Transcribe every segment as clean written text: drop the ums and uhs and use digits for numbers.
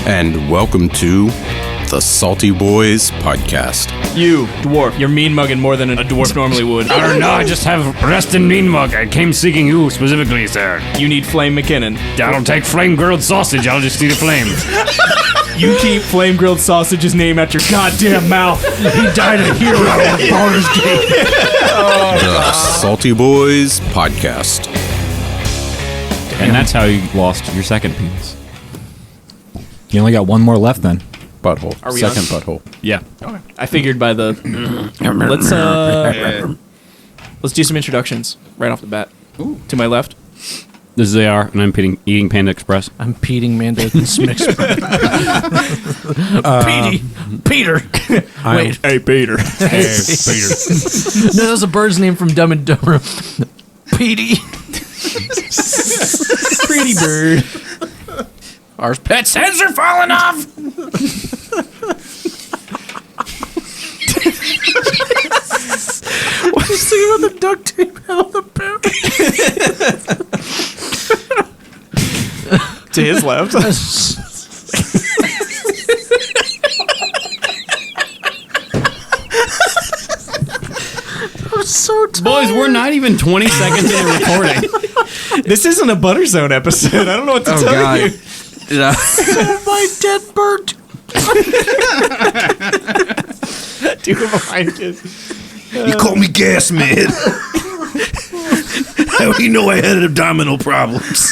and welcome to the Salty Boys Podcast. You, dwarf, you're mean mugging more than a dwarf normally would. I don't know, I just have rest and mean mug. I came seeking you specifically, sir. You need Flame McKinnon. I don't take flame grilled sausage, I'll just eat a flame. You keep Flame Grilled Sausage's name out your goddamn mouth. He died a hero at Baldur's Gate. The Salty Boys Podcast. And that's how you lost your second penis. You only got one more left then. Butthole. Are we Second on? butthole. Yeah. Okay. I figured by the... Let's do some introductions right off the bat. Ooh. To my left. This is AR, and I'm eating Panda Express. I'm Peting Mando Smix. Peter. Wait. Hey, Peter. Hey, Peter. No, that was a bird's name from Dumb and Dumber. Petey. Pretty bird. Our pet's heads are falling off. What are you saying about the duct tape out of the parrot? To his left. I'm so tired. Boys, we're not even 20 seconds into recording. This isn't a Butter Zone episode. I don't know what to tell you. Oh, my dead bird. Dude, behind you. You call me gas man. How do you know I had abdominal problems?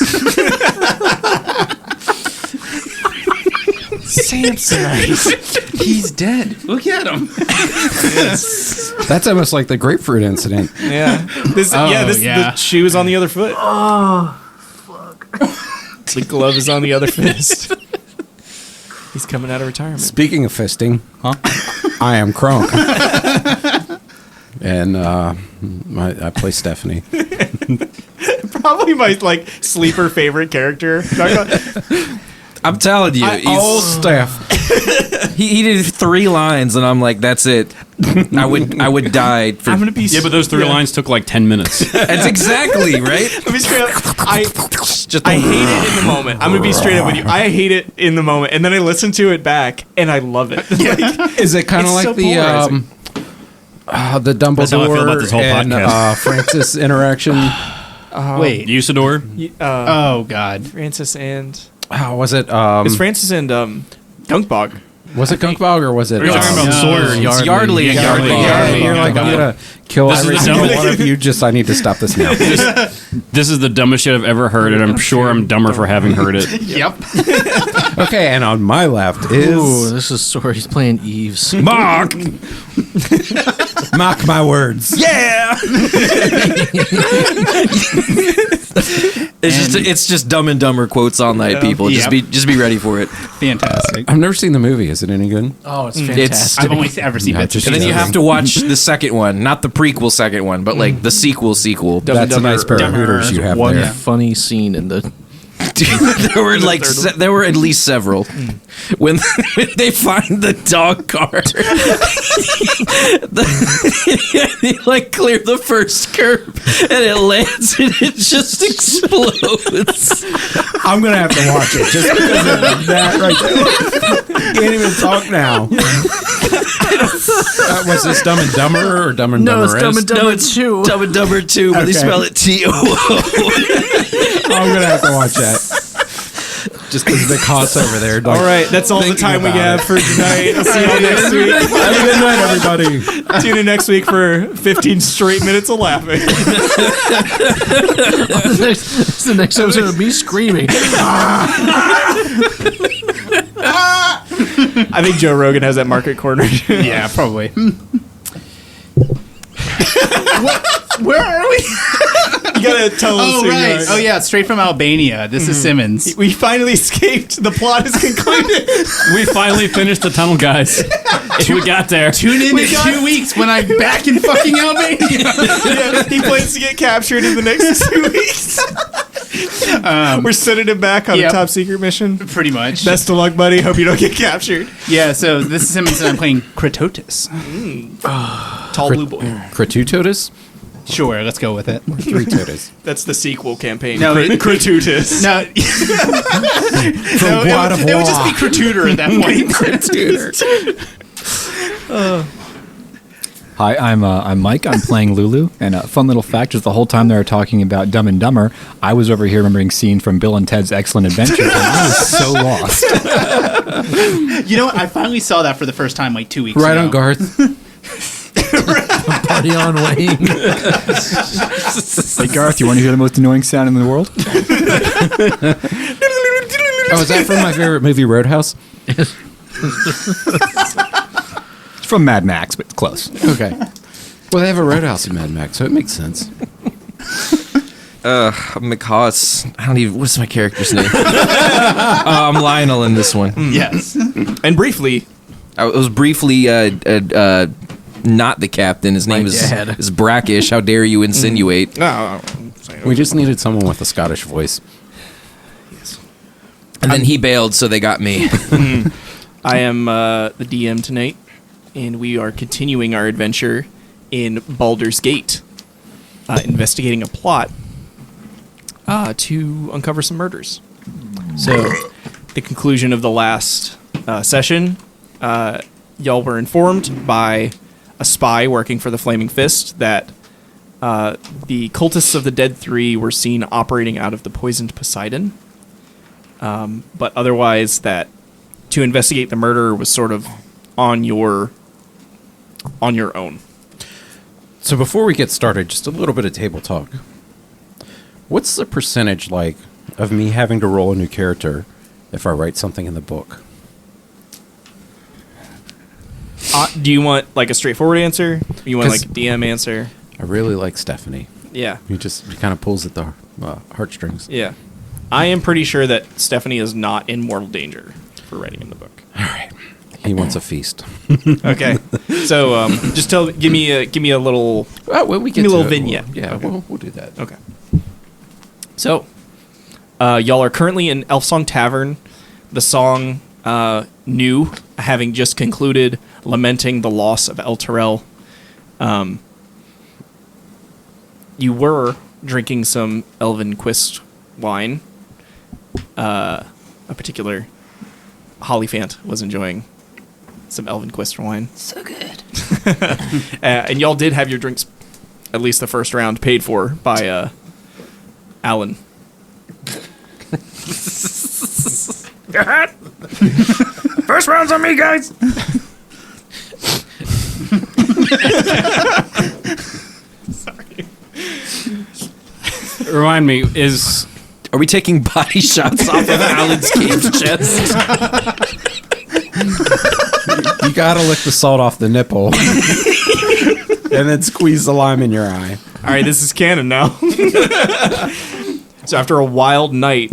Samsonite. He's dead. Look at him. That's almost like the grapefruit incident. Yeah. The shoe is on the other foot. Oh, fuck. The glove is on the other fist. He's coming out of retirement. Speaking of fisting, I am Kronk. And I play Stephanie. Probably my sleeper favorite character. I'm telling you, Old Steph. he did 3 lines, and I'm like, that's it. I would die. I'm gonna be. Yeah, but those 3 lines took like 10 minutes. That's exactly right. Let me straight up. I hate it in the moment. I'm gonna be straight up with you. I hate it in the moment, and then I listen to it back, and I love it. Is it kind of It's like so the Dumbledore That's how I feel about this whole and podcast. Francis interaction? Wait. Usador? Oh, God. Francis and How was it? it's Francis and Gunkbog. Was it Gunkbog or was it? Are you talking about Sawyer? It's Yardley and Yardley. Yardley. You're like, I'm gonna kill This is every the single dumbest- one of you. Just I need to stop this now. This is the dumbest shit I've ever heard, and I'm sure I'm dumber for having heard it. Yep. Okay, and on my left is Ooh, this is sorry. He's playing Eves. Mark. Mock my words. Yeah. It's just Dumb and Dumber quotes all night, people. Just be ready for it. Fantastic. I've never seen the movie. Is it any good? Oh, it's fantastic. I've only ever seen bits of just- And then you have to watch the second one, not the prequel second one, but like the sequel. That's a nice pair of hooters you have One there. funny scene in the... there were there were at least several. When they find the dog car, they like clear the first curb, and it lands and it just explodes. I'm gonna have to watch it just because of that right there. Can't even talk now. Was this Dumb and Dumber or Dumb and No, Dumber? it's Dumb and Dumber No, it's 2. Dumb and Dumber 2, but they Okay. spell it Too. I'm gonna have to watch that. Just because of the cost over there. All right, that's all the thinking time we about have it. for tonight. I'll see you all next week. Have a good night, everybody. Tune in next week for 15 straight minutes of laughing. the next episode of me screaming. I think Joe Rogan has that market cornered. Yeah, probably. Where are we? You gotta tell us. Oh, who you right. are. Oh, yeah. Straight from Albania. This is Simmons. We finally escaped. The plot is concluded. We finally finished the tunnel, guys. We got there. Tune in in 2 weeks when I'm back in fucking Albania. Yeah, he plans to get captured in the next 2 weeks. We're sending him back on a Yep. top secret mission. Pretty much. Best of luck, buddy. Hope you don't get captured. Yeah, so this is Simmons and I'm playing Kratotus. Tall blue boy. Kratutotus? Sure, let's go with it. 3 totas. That's the sequel campaign. No, Gratuitous. No, From Bois de it would just Bois. be Gratuiter at that point. Hi, I'm Mike. I'm playing Lulu, and a fun little fact is the whole time they were talking about Dumb and Dumber, I was over here remembering scene from Bill and Ted's Excellent Adventure, and I was so lost. You know what? I finally saw that for the first time like 2 weeks Right ago. on, Garth. Party on Wayne. Hey, Garth, you want to hear the most annoying sound in the world? Oh, is that from my favorite movie, Roadhouse? It's from Mad Max, but it's close. Okay. Well, they have a Roadhouse in Mad Max, so it makes sense. McCaws. I don't even. What's my character's name? I'm Lionel in this one. Yes. And briefly, I was briefly not the captain. His name is Brackish. How dare you insinuate? We just needed someone with a Scottish voice. And then he bailed, so they got me. I am the DM tonight, and we are continuing our adventure in Baldur's Gate, investigating a plot to uncover some murders. So, the conclusion of the last session, y'all were informed by a spy working for the Flaming Fist that the cultists of the Dead Three were seen operating out of the poisoned Poseidon, but otherwise that to investigate the murder was sort of on your own. So before we get started, just a little bit of table talk. What's the percentage like of me having to roll a new character if I write something in the book? Do you want like a straightforward answer? Or you want 'Cause- like a DM answer? I really like Stephanie. Yeah, He kind of pulls at the heartstrings. yeah. I am pretty sure that Stephanie is not in mortal danger for writing in the book. All right. He wants a feast. Okay, so just give me a little. Oh, well, we Give me a to little it. vignette. Yeah, Okay. we'll do that. Okay. So, y'all are currently in Elfsong Tavern. The song "New," having just concluded, lamenting the loss of El Terrell. You were drinking some Elven Quist wine. A particular Hollyphant was enjoying some Elven Quist wine. So good. And y'all did have your drinks, at least the first round, paid for by Alan. First round's on me, guys. Remind me, Are we taking body shots off of Alan's cave chest? You gotta lick the salt off the nipple. And then squeeze the lime in your eye. All right, this is canon now. So after a wild night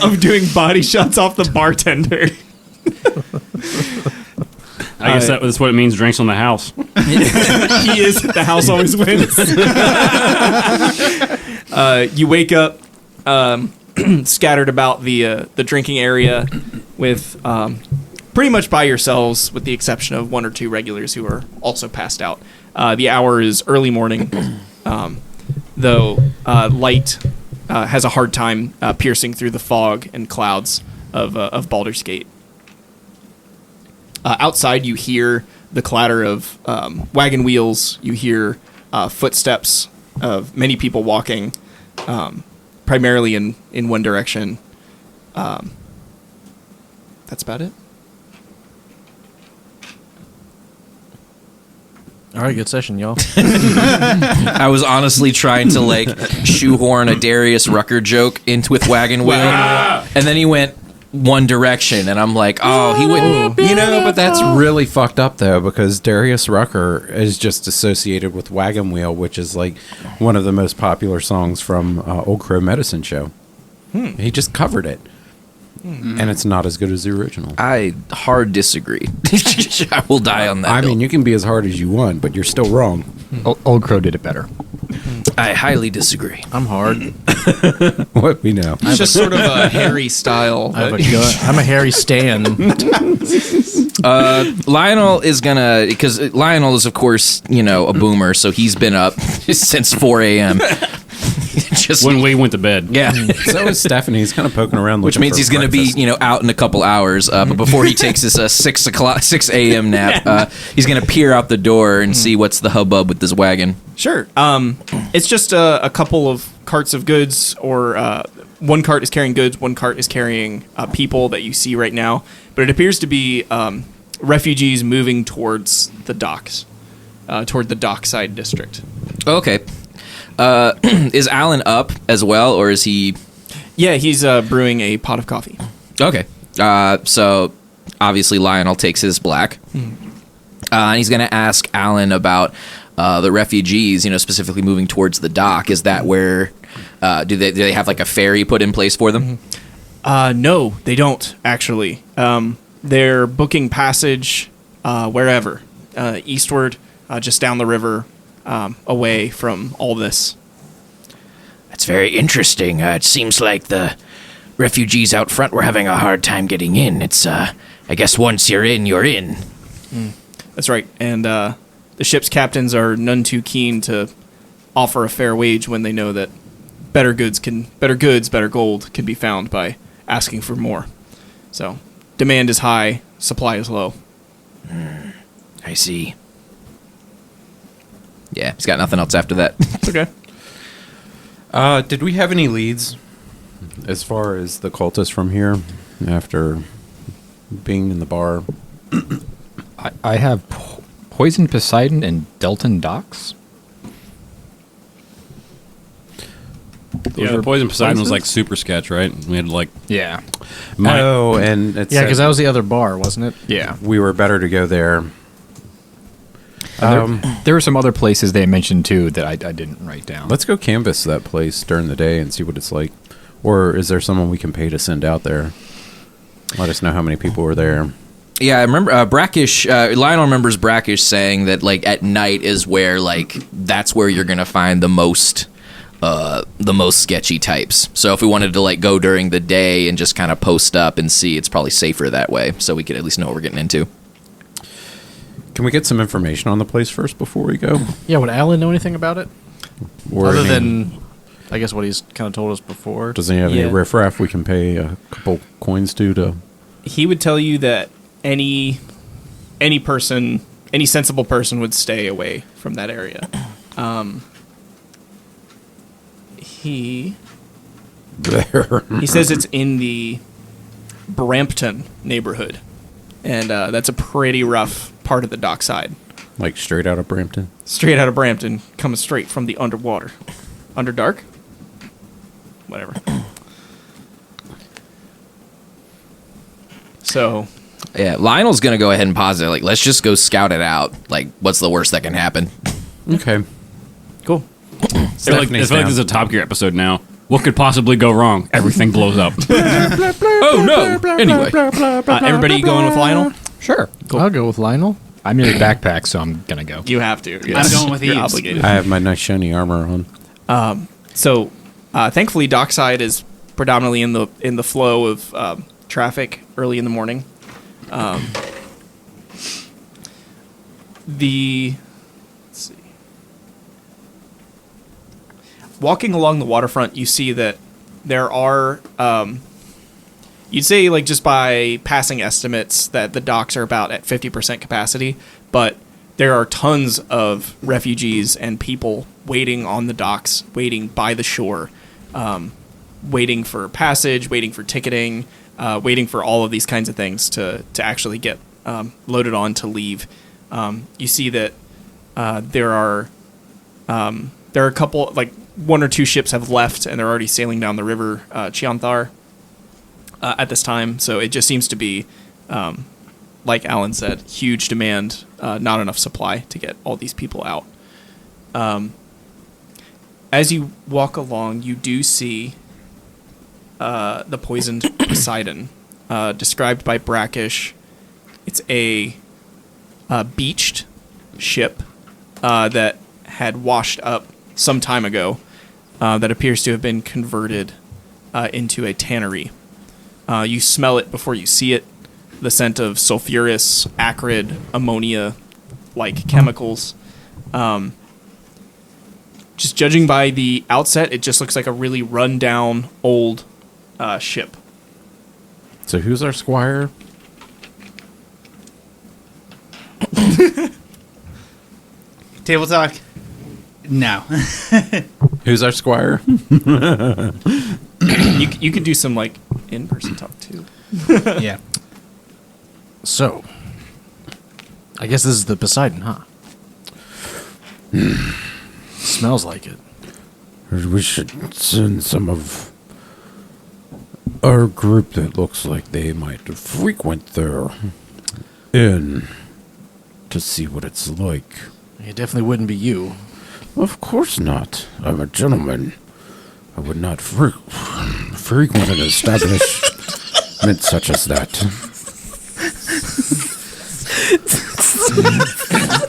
of doing body shots off the bartender, I guess that's what it means. Drinks on the house. he is the house always wins. You wake up scattered about the drinking area with pretty much by yourselves, with the exception of one or two regulars who are also passed out. The hour is early morning, though light has a hard time piercing through the fog and clouds of Baldur's Gate. Outside, you hear the clatter of wagon wheels. You hear footsteps of many people walking, primarily in one direction. That's about it. All right, good session, y'all. I was honestly trying to like shoehorn a Darius Rucker joke into with Wagon Wheel, and then he went one direction, and I'm like, oh, he wouldn't. You know, but that's really fucked up though, because Darius Rucker is just associated with Wagon Wheel, which is like one of the most popular songs from Old Crow Medicine Show. He just covered it, and it's not as good as the original. I hard disagree. I will die on that. I hill. mean, you can be as hard as you want, but you're still wrong. Old Crow did it better. I highly disagree. I'm hard. What we know. It's just sort of a hairy style. I'm a hairy Stan. Lionel is gonna, because Lionel is of course a boomer, so he's been up since 4 a.m. Just When we went to bed. yeah. So is Stephanie. He's kind of poking around, Which looking means for he's going to be, breakfast. out in a couple hours. But before he takes his 6 a.m. nap, he's going to peer out the door and see what's the hubbub with this wagon. Sure. It's just a couple of carts of goods, or one cart is carrying goods, one cart is carrying people that you see right now. But it appears to be refugees moving towards the docks, toward the dockside district. Okay. Is Alan up as well, or is he? Yeah, he's brewing a pot of coffee. Okay. So obviously Lionel takes his black, and he's going to ask Alan about the refugees. Specifically moving towards the dock. Is that where? Do they have like a ferry put in place for them? No, they don't actually. They're booking passage wherever, eastward, just down the river, away from all this. That's very interesting. It seems like the refugees out front were having a hard time getting in. It's, I guess once you're in, you're in. That's right. And the ship's captains are none too keen to offer a fair wage when they know that better goods, better gold can be found by asking for more. So demand is high, supply is low. I see. Yeah, he's got nothing else after that. It's okay. Did we have any leads as far as the cultists from here after being in the bar? I have Poison Poseidon and Delton Docks. Yeah, the Poison Poseidon was like super sketch, right? We had like Yeah. And it's Yeah, because that was the other bar, wasn't it? Yeah. we were better to go there. There were some other places they mentioned too that I didn't write down. Let's go canvass that place during the day and see what it's like. Or is there someone we can pay to send out there? Let us know how many people were there. Yeah, I remember Brackish. Lionel remembers Brackish saying that like at night is where that's where you're gonna find the most sketchy types. So if we wanted to like go during the day and just kind of post up and see, it's probably safer that way. So we could at least know what we're getting into. Can we get some information on the place first before we go? Yeah, would Alan know anything about it? Or, Other I mean, than, I guess, what he's kind of told us before. does he have Yeah. any riffraff we can pay a couple coins to? He would tell you that any person, any sensible person would stay away from that area. He There. says it's in the Brampton neighborhood, and that's a pretty rough part of the dockside. Like straight out of Brampton? Straight out of Brampton, coming straight from the underwater. Underdark? Whatever. So, Yeah, Lionel's gonna go ahead and pause it. Like, let's just go scout it out. Like, what's the worst that can happen? Okay. cool. I feel like Stephanie's this is a Top Gear episode now. What could possibly go wrong? Everything blows up. Oh no! Anyway, Everybody going with Lionel? Sure. I'll go with Lionel. I'm near the backpack, so I'm gonna go. You have to. I'm going with You're Eves. obligated. I have my nice shiny armor on. So, thankfully, dockside is predominantly in the flow of traffic early in the morning. Let's see. Walking along the waterfront, you see that there are. You'd say, like, just by passing estimates, that the docks are about at 50% capacity, but there are tons of refugees and people waiting on the docks, waiting by the shore, waiting for passage, waiting for ticketing, waiting for all of these kinds of things to actually get loaded on to leave. You see that there are a couple, like, one or two ships have left, and they're already sailing down the river Chianthar at this time. So it just seems to be, like Alan said, huge demand, not enough supply to get all these people out. As you walk along, you do see the poisoned Poseidon, described by Brackish. It's a beached ship that had washed up some time ago that appears to have been converted into a tannery. You smell it before you see it. The scent of sulfurous, acrid, ammonia-like chemicals. Just judging by the outset, it just looks like a really run-down old ship. So who's our squire? Table talk. No. Who's our squire? You could do some like in-person talk too. Yeah. So, I guess this is the Poseidon, huh? Smells like it. We should send some of our group that looks like they might frequent their inn to see what it's like. It definitely wouldn't be you. Of course not. I'm a gentleman. I would not frequent an establishment such as that.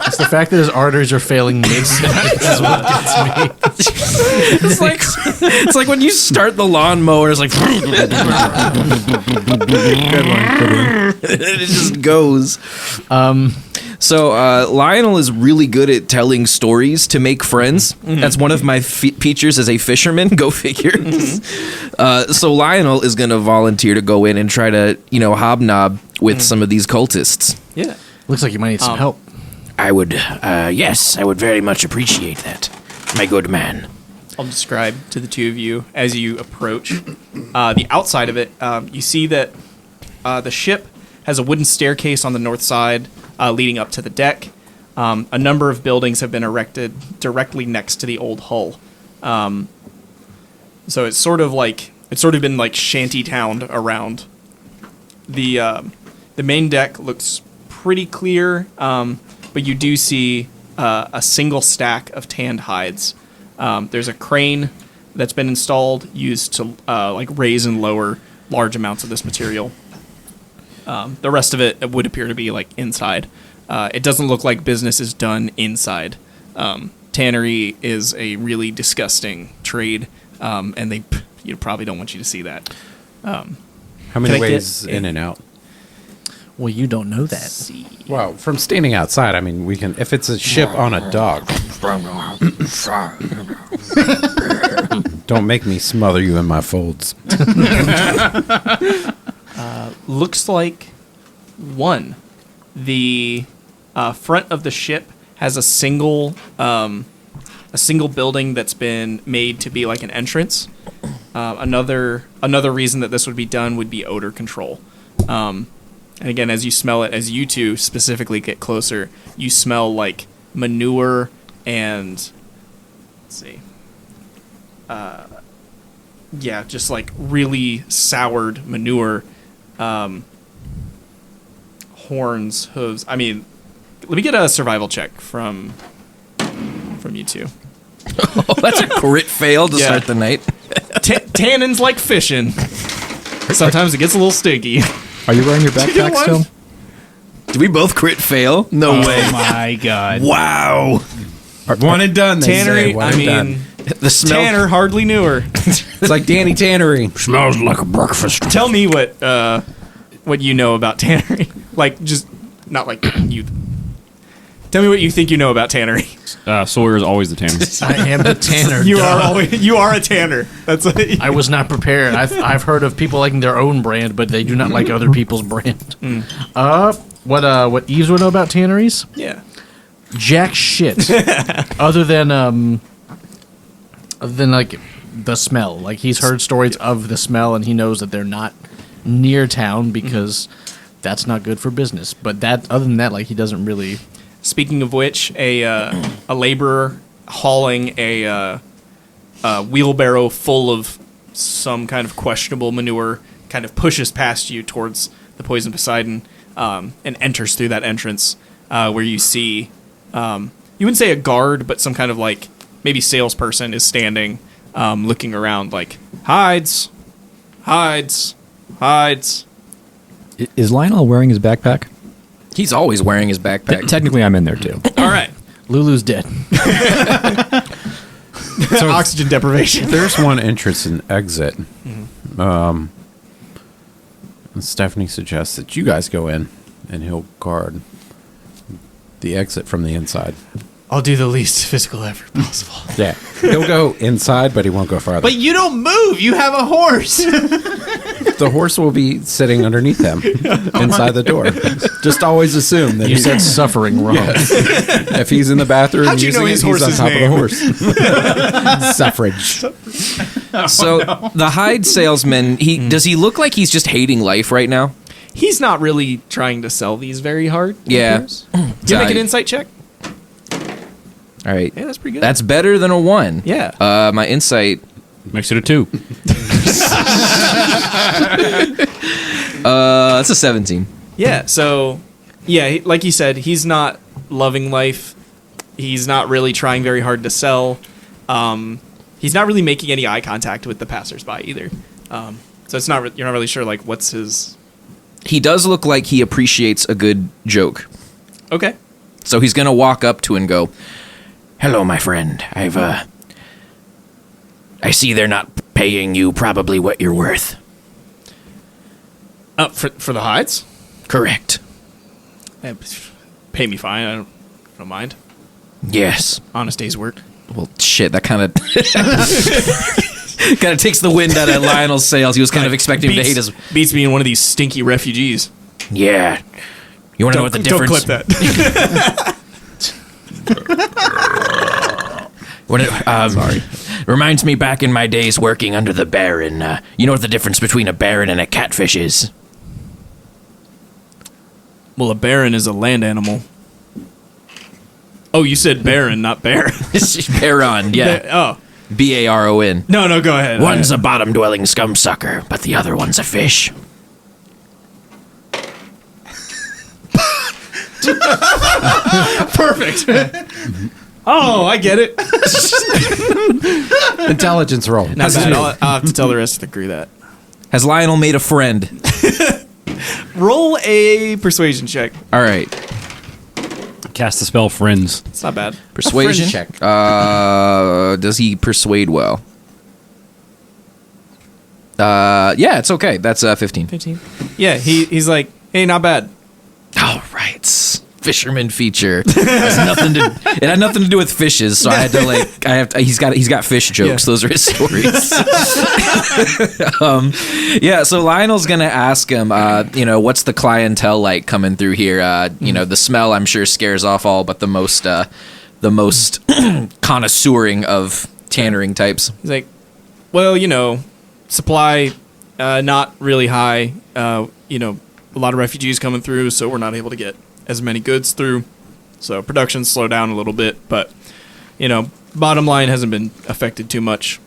It's the fact that his arteries are failing mid-sentence is what gets me. It's like when you start the lawnmower, it's like it just goes. So Lionel is really good at telling stories to make friends. That's one of my features as a fisherman. Go figure. So Lionel is going to volunteer to go in and try to, hobnob with some of these cultists. Yeah. Looks like you might need some help. I would, yes, I would very much appreciate that, my good man. I'll describe to the two of you as you approach the outside of it. You see that the ship has a wooden staircase on the north side leading up to the deck. A number of buildings have been erected directly next to the old hull. So it's sort of been like shanty-towned around. The main deck looks pretty clear, but you do see a single stack of tanned hides. There's a crane that's been installed used to raise and lower large amounts of this material. The rest of it would appear to be like inside. It doesn't look like business is done inside. Tannery is a really disgusting trade, and they probably don't want you to see that. How many Can I ways get in and out? Well, you don't know that. Well, from standing outside, I mean, we can. If it's a ship on a dock, don't make me smother you in my folds. Looks like one. The front of the ship has a single building that's been made to be like an entrance. Another reason that this would be done would be odor control. And again, as you smell it, as you two specifically get closer, you smell like manure and let's see. Just like really soured manure. Horns, hooves. I mean, let me get a survival check from you two. Oh, that's a crit fail to Yeah. start the night. Tannins like fishing. Sometimes it gets a little stinky. Are you wearing your backpack one? still? Did we both crit fail? No way. Oh my god. Wow. One and done. They Tannery, say, one I and mean, done. The smell. Tanner hardly knew her. It's like Danny Tannery. Smells like a breakfast. Tell me what you know about Tannery. Like, just not like you. Tell me what you think you know about Tannery. Sawyer is always the tanner. I am the tanner. You duh. you are a tanner. That's what I was not prepared. I've heard of people liking their own brand, but they do not like other people's brand. What Eves would know about tanneries? yeah. Jack shit. other than like the smell. Like he's heard stories of the smell, and he knows that they're not near town because that's not good for business. But other than that, like he doesn't really. Speaking of which, a laborer hauling a wheelbarrow full of some kind of questionable manure kind of pushes past you towards the Poison Poseidon and enters through that entrance where you see, you wouldn't say a guard, but some kind of like maybe salesperson is standing looking around like, hides. Is Lionel wearing his backpack? He's always wearing his backpack. Technically, I'm in there too. All right. Lulu's dead. Oxygen deprivation. There's one entrance and exit. Stephanie suggests that you guys go in, and he'll guard the exit from the inside. I'll do the least physical effort possible. Yeah, he'll go inside, but he won't go farther. But you don't move. You have a horse. The horse will be sitting underneath him inside the door. Just always assume that You said suffering wrong. if he's in the bathroom How'd you using know it, his he's on horse's top name? of the horse. Suffrage. So the hide salesman, does he look like he's just hating life right now? He's not really trying to sell these very hard. it Yeah. appears. Do you make an insight check? All right. Yeah, that's pretty good. That's better than a 1. Yeah. My insight, Makes it a 2. that's a 17. Yeah, so, yeah, like you said, he's not loving life. He's not really trying very hard to sell. He's not really making any eye contact with the passersby either. So it's not you're not really sure like what's his. He does look like he appreciates a good joke. Okay. So he's gonna walk up to and go, "Hello, my friend. I see they're not paying you probably what you're worth." For the hides, Correct. pay me fine. I don't mind. Yes. Honest day's work. Well, shit. That kind of kind of takes the wind out of Lionel's sails. He was kind of expecting him to hate us. Beats being one of these stinky refugees. Yeah. You want to know what the difference? Don't clip that. Sorry. Reminds me back in my days working under the Baron. You know what the difference between a Baron and a catfish is? Well, a baron is a land animal. Oh, you said baron, not bear. Baron, yeah. Oh. Baron. No, go ahead. One's a bottom-dwelling scum sucker, but the other one's a fish. Perfect. Oh, I get it. Intelligence roll. Not bad. I'll have to tell the rest of the crew that. Has Lionel made a friend? Roll a persuasion check. All right. Cast the spell Friends. It's not bad. Persuasion. check. Does he persuade well? Yeah, it's okay. That's 15. 15. Yeah, he's like, hey, not bad. All right. Fisherman feature. It had nothing to do with fishes, so I had to he's got fish jokes. Yeah. Those are his stories. Yeah, so Lionel's gonna ask him, what's the clientele like coming through here? The smell I'm sure scares off all but the most connoisseuring of tannering types. He's like, well, supply not really high. A lot of refugees coming through, so we're not able to get as many goods through. So production's slowed down a little bit, but bottom line hasn't been affected too much.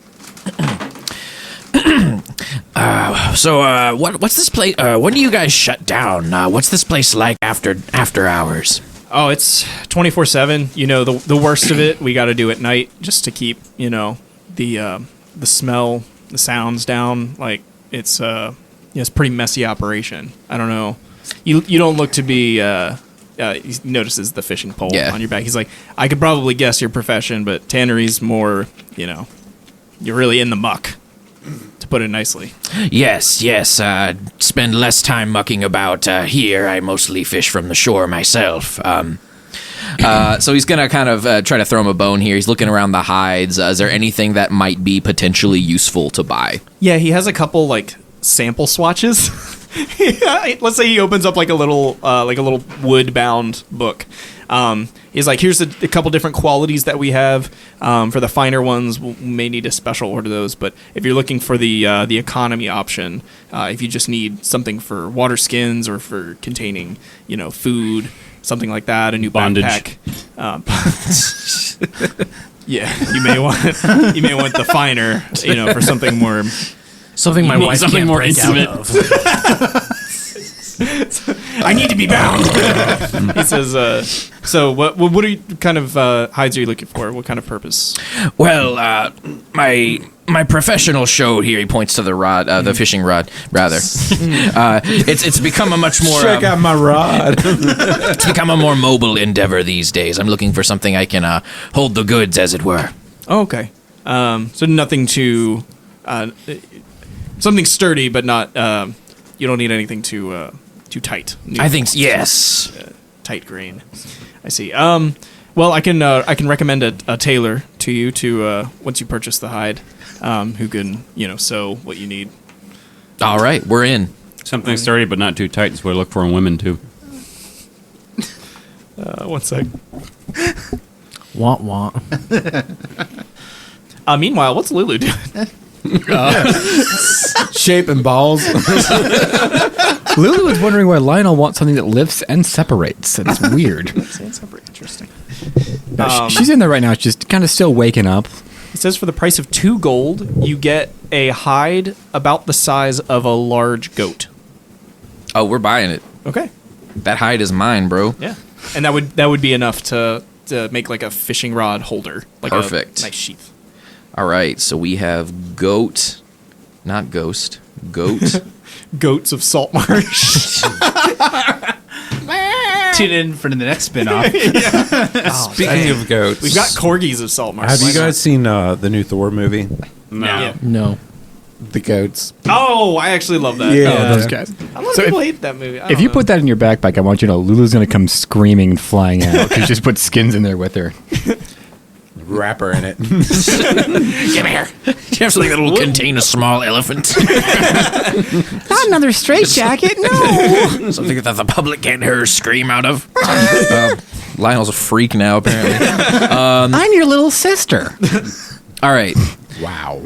So what's this place? When do you guys shut down? What's this place like after hours? Oh, it's 24/7. The worst of it we got to do at night just to keep the smell, the sounds down. Like it's it's a pretty messy operation. I don't know. You don't look to be. He notices the fishing pole on your back. He's like, I could probably guess your profession, but tannery's more. You're really in the muck, to put it nicely. Yes. Spend less time mucking about here. I mostly fish from the shore myself. So he's gonna kind of try to throw him a bone here. He's looking around the hides. Is there anything that might be potentially useful to buy? Yeah, he has a couple sample swatches. Let's say he opens up like a little wood-bound book. He's like, here's a couple different qualities that we have. For the finer ones, we may need to special order those. But if you're looking for the economy option, if you just need something for water skins or for containing, food, something like that, a new Bondage. backpack. Yeah, you may want the finer, for something more. Something my wife something can't more break intimate. out of. I need to be bound. He says, so what are you kind of hides are you looking for? What kind of purpose? Well, my professional show here. He points to the rod, the fishing rod, rather. It's become a much more. Check out my rod. It's become a more mobile endeavor these days. I'm looking for something I can hold the goods, as it were. Oh, okay. So nothing too, something sturdy, but not. You don't need anything too tight. I think yes. Tight grain. I see. Well, I can recommend a tailor to you to once you purchase the hide, who can sew what you need. All right, we're in. Something sturdy but not too tight is what I look for in women too. 1 sec. Want want. Meanwhile, what's Lulu doing? Shaping balls. Lulu is wondering why Lionel wants something that lifts and separates. It's weird. Interesting. No, she's in there right now. She's kind of still waking up. It says for the price of 2 gold, you get a hide about the size of a large goat. Oh, we're buying it. Okay. That hide is mine, bro. Yeah. And that would be enough to make like a fishing rod holder. Like Perfect. A nice sheath. All right, so we have goat, not ghost, goat. Goats of Salt Marsh. Tune in for the next spin-off. Speaking of goats, We've got corgis of Salt Marsh. have you guys seen the new Thor movie? No. Yeah. No. The goats. Oh, I actually love that. Yeah. Oh, those guys. A lot of So people hate that movie. If you put that in your backpack, I want you to know Lulu's going to come screaming and flying out because you just put skins in there with her. Rapper in it. Give me here. Do you have something that'll contain a small elephant? Not another straitjacket, no. Something that the public can't hear her scream out of. Lionel's a freak now, apparently. I'm your little sister. All right. Wow.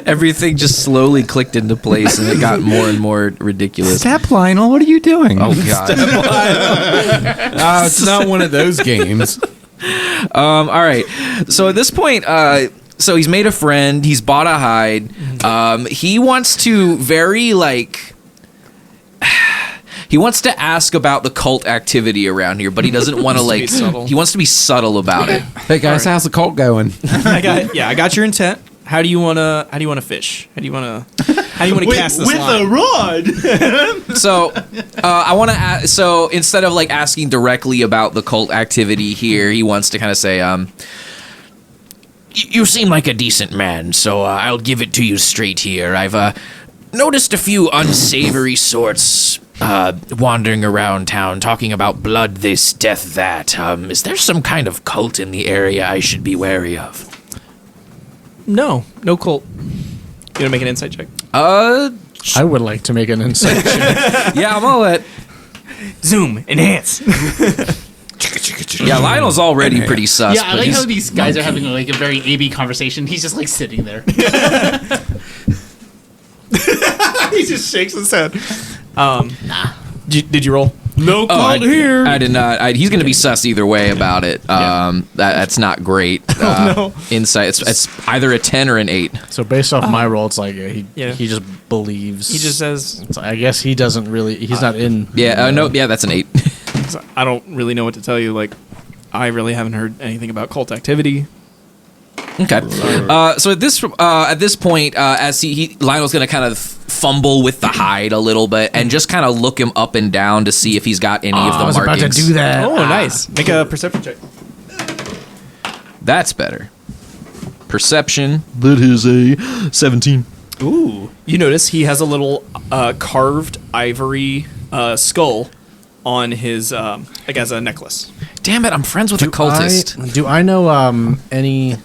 Everything just slowly clicked into place, and it got more and more ridiculous. Step, Lionel, what are you doing? Oh, God. It's not one of those games. All right. So at this point, so he's made a friend. He's bought a hide. He wants to he wants to ask about the cult activity around here, but he doesn't want to Wants to be subtle. he wants to be subtle about it. Hey guys, how's the cult going? I got your intent. How do you wanna fish? How do you wanna cast this line? rod. So I want to. So instead of like asking directly about the cult activity here, he wants to kind of say, "You seem like a decent man, so I'll give it to you straight here. I've noticed a few unsavory sorts wandering around town, talking about blood this, death that. Is there some kind of cult in the area I should be wary of?" No cult. You gonna make an insight check? I would like to make an insight check. Yeah, I'm all that. Zoom, enhance. Yeah, Lionel's already pretty sus. Yeah, I but like he's- how these guys are having like a very AB conversation. He's just like sitting there. He just shakes his head. Did you roll? No Oh, I did not. He's going to be sus either way about it. That's not great. no. Insight. It's either a 10 or an 8. So based off my roll, it's like he just believes. He just says, It's like, I guess he doesn't really. He's not in. Yeah. No. Yeah. That's an 8. I don't really know what to tell you. Like, I really haven't heard anything about cult activity. Okay. So at this point, as Lionel's going to kind of fumble with the hide a little bit and just kind of look him up and down to see if he's got any of the I was markings. about to do that. Oh, nice. Make a perception check. That's better. Perception. That is a 17. Ooh. You notice he has a little carved ivory skull on his, like as a necklace. Damn it! I'm friends with a cultist. Do I know any?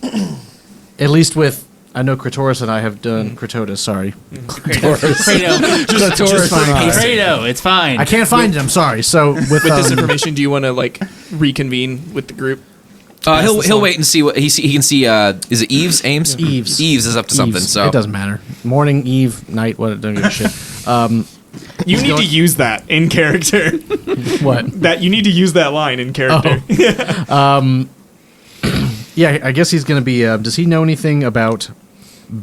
At least with I know Kratoris and I have done Kratotis. Sorry, Kratos. Kratoris. Kratos, it's fine. I can't find him. Sorry. So with With this information, do you want to like reconvene with the group? He'll wait and see what he can see. Is it Eves? Ames? Eves. Eves is up to something. Eves. So it doesn't matter. Morning, eve, night. What? Don't give a shit. You need to use that in character. What? That you need to use that line in character. Yeah, I guess he's gonna be. Does he know anything about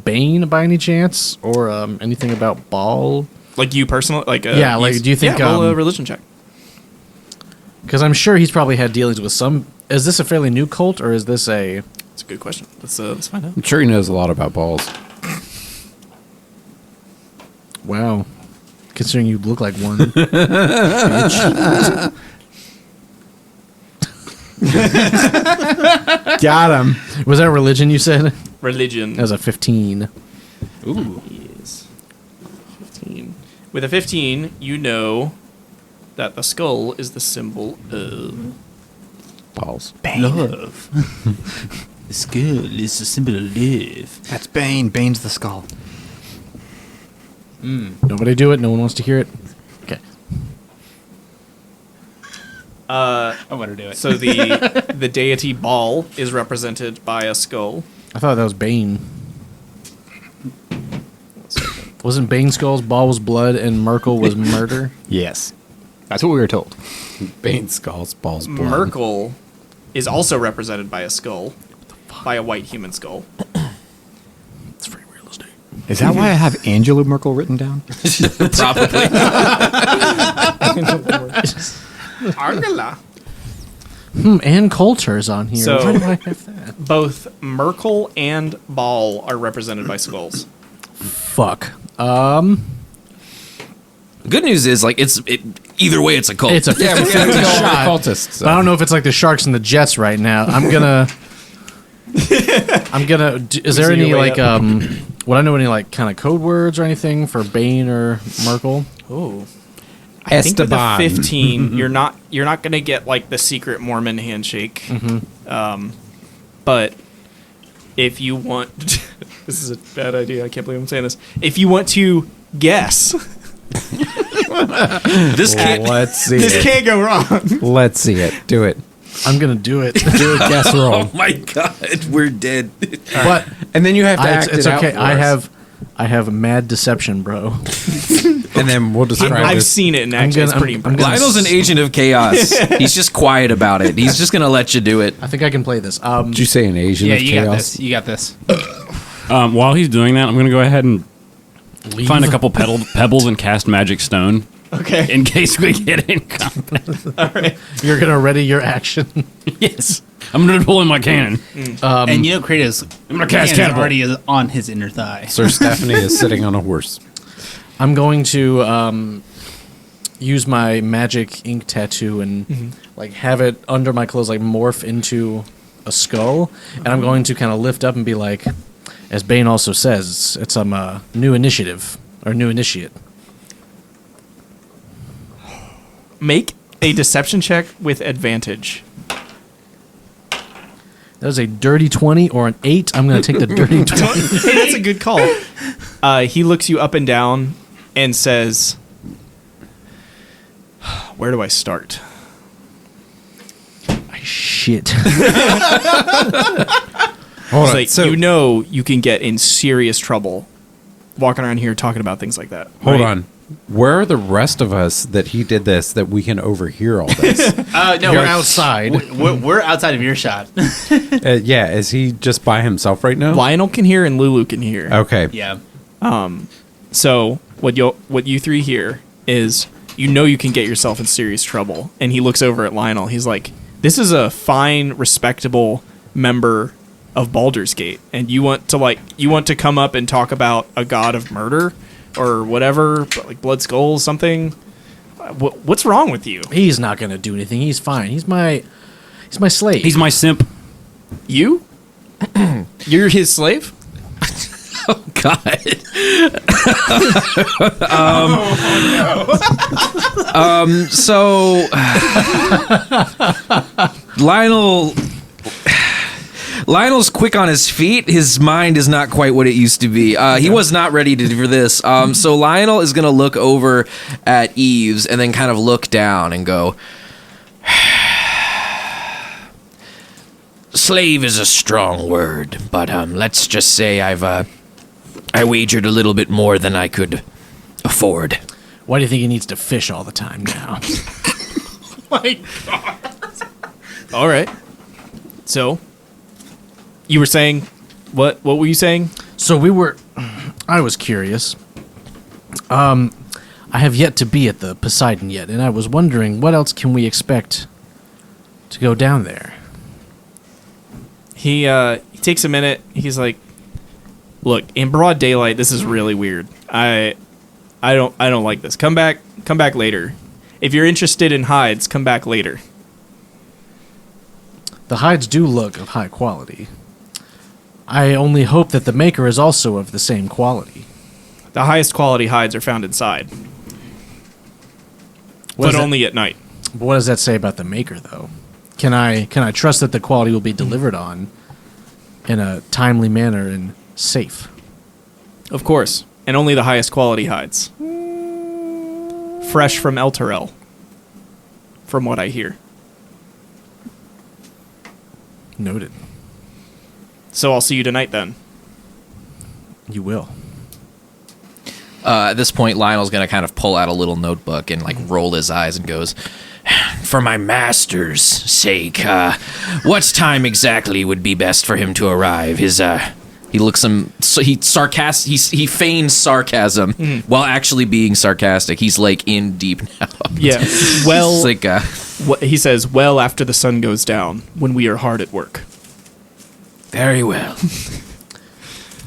Bane by any chance, or anything about Baal? Like you personally, like Yeah, like, do you think, roll a religion check? Because I'm sure he's probably had dealings with some. Is this a fairly new cult, or is this a? That's a good question. Let's find out. I'm sure he knows a lot about balls. Wow. considering you look like one. Got him. Was that religion you said? Religion. That was a 15. Ooh. Yes. 15. With a 15, you know that the skull is the symbol of Balls. Love. The skull is a symbol of love. That's Bane. Bane's the skull. Nobody do it. No one wants to hear it. Okay. I want to do it. So the deity Baal is represented by a skull. I thought that was Bane. Wasn't Bane skulls, Ball was blood, and Merkel was murder? Yes. That's what we were told. Bane skulls, balls, blood. Merkel is also represented by a skull, by a white human skull. It's free real estate. Is that why I have Angela Merkel written down? Probably. Angela. And Coulter's on here. So- Why do I have that? Both Merkel and Baal are represented by skulls. Fuck. Good news is, like, either way, it's a cult. It's a 50 shot. Cultists. But I don't know if it's like the Sharks and the Jets right now. I'm gonna. Is there See any your way like up. would I know any like kind of code words or anything for Bane or Merkel? Oh. I think with Esteban. a 15, you're not gonna get like the secret Mormon handshake. But if you want, this is a bad idea. I can't believe I'm saying this. If you want to guess, This can't. Let's see this it. can't go wrong. Let's see it. Do it. I'm gonna do it. Do a guess roll. Oh my god, we're dead. But And then you have to it's, act it's it out okay. for I us. have mad deception, bro. And then we'll describe I've this. seen it, and actually, it's pretty I'm impressive. gonna Lionel's an agent of chaos. He's just quiet about it. He's just gonna let you do it. I think I can play this. Did you say an Asian Yeah, of you chaos? got this. You got this. While he's doing that, I'm going to go ahead and Leave. find a couple pebbles and cast Magic Stone Okay. in case we get in combat. You're gonna ready your action. Yes. I'm going to pull in my cannon. And you know, Kratos I'm going to cast hand is Catapult. already is on his inner thigh. Sir Stephanie is sitting on a horse. I'm going to use my magic ink tattoo and like have it under my clothes, like morph into a skull, and I'm going to kind of lift up and be like, as Bane also says, it's a new initiative or new initiate. Make a deception check with advantage. That is a dirty 20 or an 8. I'm going to take the dirty 20. Hey, that's a good call. He looks you up and down and says, "Where do I start?" Shit. Hold It's on. like, So you know you can get in serious trouble walking around here talking about things like that. hold right? on. Where are the rest of us that he did this that we can overhear all this? No, You're we're outside. We're outside of earshot. Yeah, is he just by himself right now? Lionel can hear and Lulu can hear. Okay. Yeah. So what you three hear is, you know, you can get yourself in serious trouble. And he looks over at Lionel. He's like, "This is a fine, respectable member of Baldur's Gate, and you want to come up and talk about a god of murder or whatever, like Blood Skulls, something. What's wrong with you? He's not going to do anything. He's fine. He's my slave. He's my simp. You? You're his slave? God. So Lionel's quick on his feet. His mind is not quite what it used to be. He was not ready for this. So Lionel is going to look over at Eves and then kind of look down and go, slave is a strong word, but let's just say I wagered a little bit more than I could afford. Why do you think he needs to fish all the time now? All right. So, you were saying, what were you saying? So I was curious. I have yet to be at the Poseidon yet, and I was wondering what else can we expect to go down there? He takes a minute. He's like, "Look, in broad daylight, this is really weird. I don't like this. Come back later. If you're interested in hides, come back later. The hides do look of high quality. I only hope that the maker is also of the same quality. The highest quality hides are found inside, What but does that- only at night. But what does that say about the maker, though? Can I trust that the quality will be delivered on in a timely manner and safe? Of course, and only the highest quality hides. Fresh from Elturel, from what I hear. Noted. So I'll see you tonight then. You will. At this point, Lionel's going to kind of pull out a little notebook and like roll his eyes and goes, "For my master's sake, what time exactly would be best for him to arrive?" He looks he feigns sarcasm while actually being sarcastic. He's like in deep now. Yeah. Well, It's like, he says, well after the sun goes down, when we are hard at work. very well.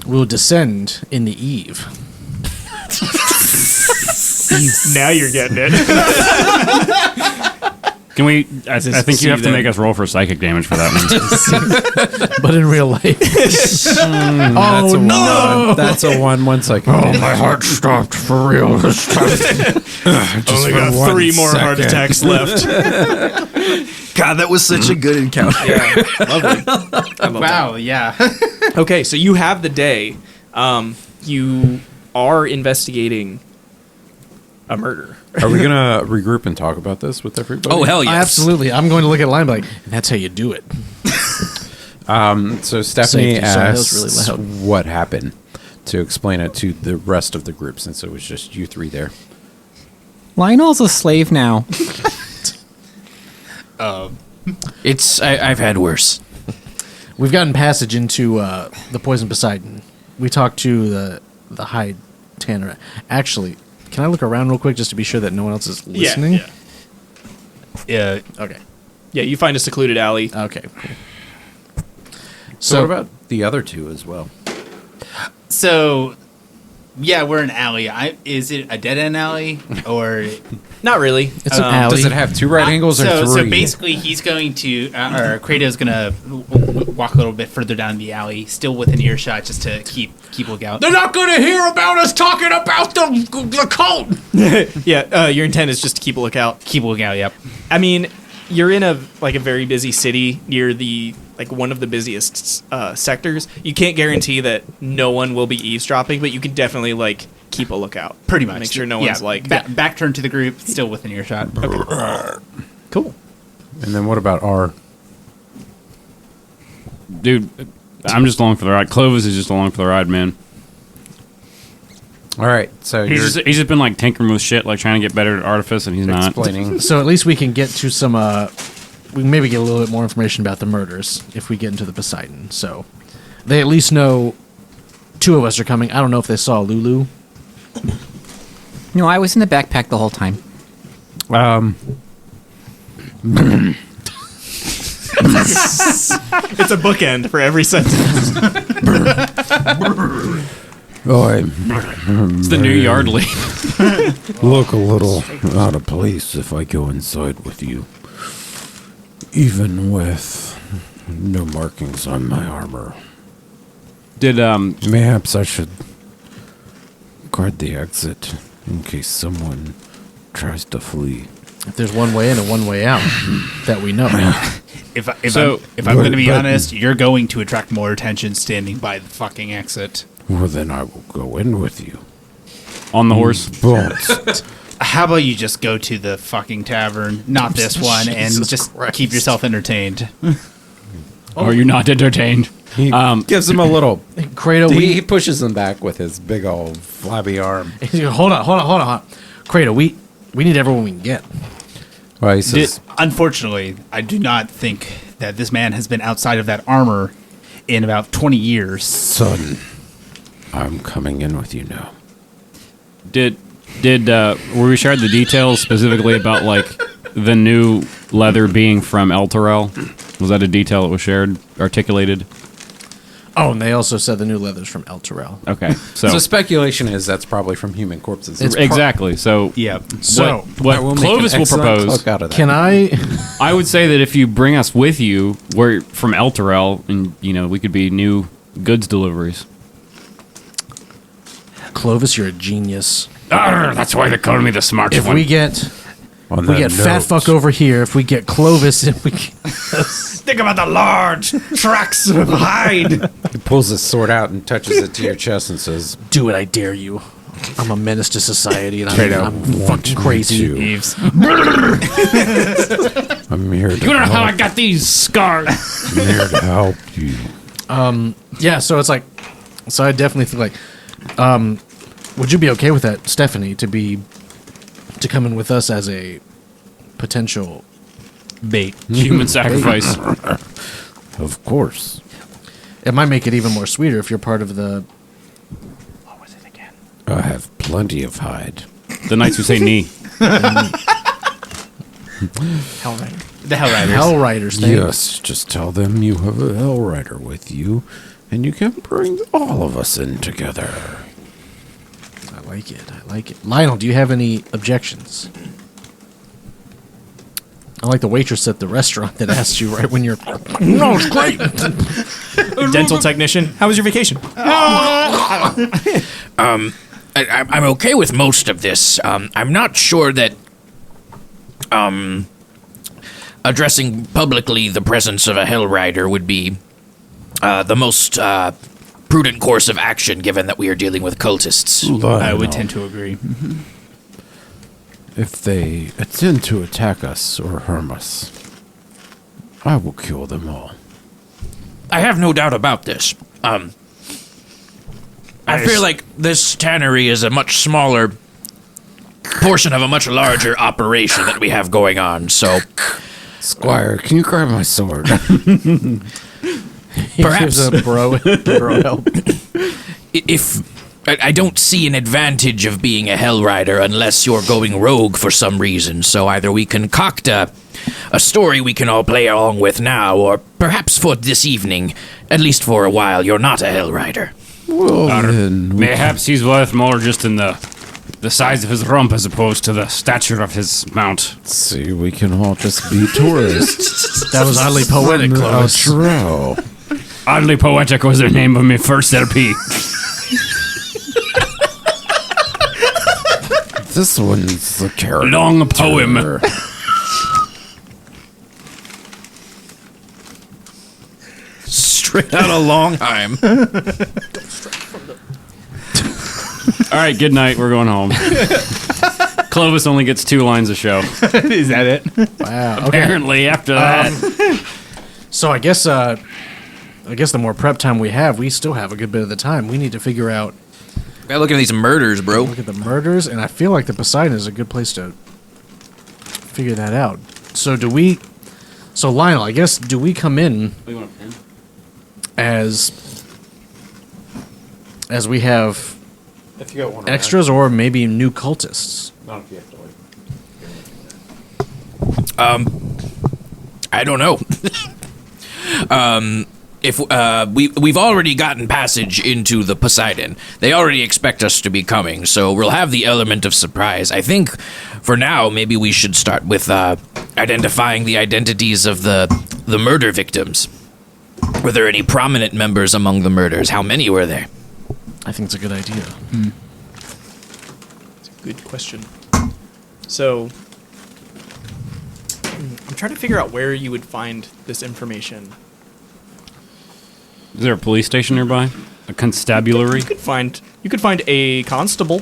We'll descend in the eve. Now you're getting it. Can we? I Just think see you have to them. make us roll for psychic damage for that one. But in real life. That's a no! one. That's a 1 second. Oh, my heart. stopped for real. Only got 3 more heart attacks left. God, that was such a good encounter. Wow, yeah. Okay, so you have the day. You are investigating a murder. Are we gonna regroup and talk about this with everybody? Oh, hell yes. Absolutely. I'm going to look at line and be like, that's how you do it. So Stephanie Safety, sorry, that was asks really loud. what happened to explain it to the rest of the group, since it was just you 3 there. Lionel's a slave now. I've had worse. We've gotten passage into the Poison Poseidon. We talked to the Hide Tanner. Actually, can I look around real quick just to be sure that no one else is listening? Yeah. Yeah. Okay. Yeah, you find a secluded alley. Okay. Cool. So what about the other 2 as well? So, yeah, we're in an alley. Is it a dead end alley or? Not really. It's an alley. Does it have 2 right angles or 3? So basically, he's going to, or Kratos going to walk a little bit further down the alley, still within earshot, just to keep lookout. They're not going to hear about us talking about the cult. Yeah, your intent is just to keep a lookout. Keep lookout. Yep. I mean, you're in a very busy city near the one of the busiest sectors. You can't guarantee that no one will be eavesdropping, but you can definitely keep a lookout. Pretty much. Make sure no one's back turned to the group, still within earshot. Cool. And then what about R? Dude, I'm just along for the ride. Clovis is just along for the ride, man. All right, so He's just been tinkering with shit, trying to get better at artifice, and he's not. explaining. So at least we can get to some. We can maybe get a little bit more information about the murders if we get into the Poseidon. So they at least know 2 of us are coming. I don't know if they saw Lulu. No, I was in the backpack the whole time. It's a bookend for every sentence. It's the new Yardley. Look a little out of place if I go inside with you, even with no markings on my armor. Did Perhaps I should guard the exit in case someone tries to flee. If there's one way in and one way out, that we know. If So- I'm going to be But- honest, you're going to attract more attention standing by the fucking exit. Well, then I will go in with you. on the horse? But How about you just go to the fucking tavern, not this one, and Jesus just Christ. keep yourself entertained? Or you're not entertained? he gives him a little. Kratos, He pushes him back with his big old flabby arm. hold on. Kratos, we need everyone we can get. Well, he says, Unfortunately, I do not think that this man has been outside of that armor in about 20 years. "Son, I'm coming in with you now." Did were we shared the details specifically about the new leather being from Elturel? Was that a detail that was shared, articulated? Oh, and they also said the new leather's from El Terrell. Okay, So speculation is that's probably from human corpses. It's exactly. So Yeah. So, what I will make Clovis an will excellent propose. cloak out of that. can I? I would say that if you bring us with you, we're from El Terrell, and we could be new goods deliveries. Clovis, you're a genius. That's why they call me the smart If we get On we that get fat note, fuck over here, if we get Clovis, and we get, Think about the large tracts of hide. he pulls his sword out and touches it to your chest and says, do it, I dare you. I'm a menace to society, and Kato, I'm want fucking me crazy. to. Eves. I'm here to You don't know how I help. got these scars. I'm here to help you. Yeah, so it's like, so I definitely think like, would you be okay with that, Stephanie, to come in with us as a potential bait? Human sacrifice. Of course. It might make it even more sweeter if you're part of the. I have plenty of hide. The knights who say knee. The Hell Riders. Hell Riders thing. Yes, just tell them you have a Hell Rider with you, and you can bring all of us in together. I like it. I like it. Lionel, do you have any objections? I like the waitress at the restaurant that asked you right when you're. No, it's great. Dental technician, how was your vacation? I'm okay with most of this. I'm not sure that addressing publicly the presence of a Hell Rider would be the most prudent course of action, given that we are dealing with cultists. I would tend to agree. If they intend to attack us or harm us, I will kill them all. I have no doubt about this. I feel like this tannery is a much smaller portion of a much larger operation that we have going on, so Squire, can you grab my sword? He Perhaps. gives a bro help. if I don't see an advantage of being a Hell Rider unless you're going rogue for some reason, so either we concoct a story we can all play along with now, or perhaps for this evening, at least for a while, you're not a Hell Rider. Well, then we Mayhaps he's worth more just in the size of his rump as opposed to the stature of his mount. see, we can all just be tourists. That was oddly poetic, The Clovis. outro. Oddly poetic was the name of my first LP. This one's the character. Long poem. Straight out a long time. All right, good night. We're going home. Clovis only gets 2 lines a show. Is that it? Wow. Okay. Apparently, after that. So I guess the more prep time we have, we still have a good bit of the time. We need to figure out, Gotta look at these murders, bro. look at the murders, and I feel like the Poseidon is a good place to figure that out. So so Lionel, I guess, do we come in as we have If you got one extras or maybe new cultists? Not if you have to I don't know. If we've already gotten passage into the Poseidon, they already expect us to be coming, so we'll have the element of surprise. I think for now, maybe we should start with identifying the identities of the murder victims. Were there any prominent members among the murders? How many were there? I think it's a good idea. Good question. So, I'm trying to figure out where you would find this information. Is there a police station nearby? A constabulary? You could find a constable.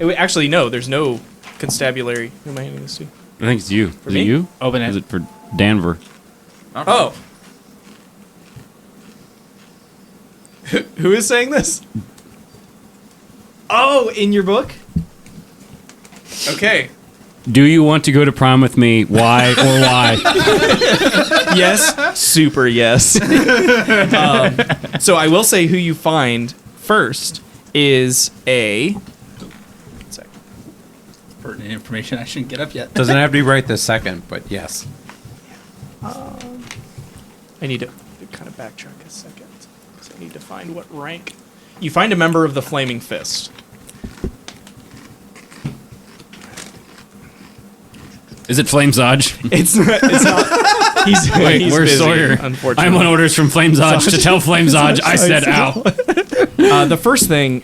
Actually, no. There's no constabulary. Who am I handing this to? I think it's you. Is me? it you? Open Or it. is it for Danver? Oh. Who is saying this? Oh, in your book? Okay. Do you want to go to prom with me? Why or why? Yes. Super yes. So I will say who you find first is a... Pertinent information. I shouldn't get up yet. Doesn't have to be right this second, but yes. I need to kind of backtrack a second. So I need to find what rank. You find a member of the Flaming Fist. Is it Flamezodge? It's not. He's, Wait, he's where's busy, Sawyer? unfortunately. I'm on orders from Flamezodge to tell Flamezodge I said ow. The first thing,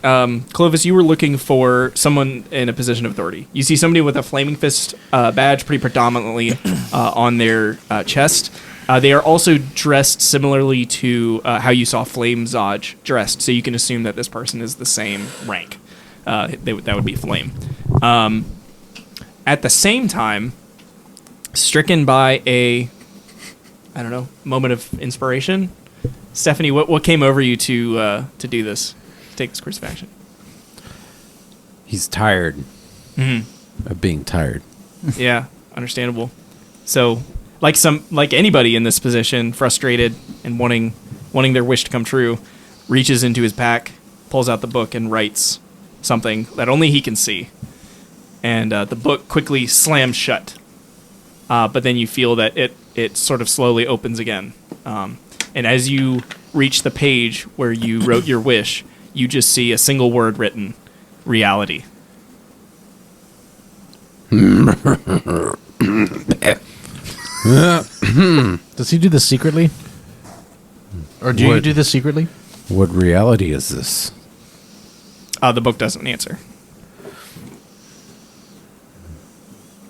Clovis, you were looking for someone in a position of authority. You see somebody with a Flaming Fist badge pretty predominantly on their chest. They are also dressed similarly to how you saw Flamezodge dressed, so you can assume that this person is the same rank. That would be Flame. At the same time, stricken by a, I don't know, moment of inspiration, Stephanie, what came over you to do this, to take this course of action? He's tired of being tired. Yeah, understandable. So, like anybody in this position, frustrated and wanting their wish to come true, reaches into his pack, pulls out the book, and writes something that only he can see. And the book quickly slams shut. But then you feel that it sort of slowly opens again. And as you reach the page where you wrote your wish, you just see a single word written, reality. Does he do this secretly? Or do you do this secretly? What reality is this? The book doesn't answer.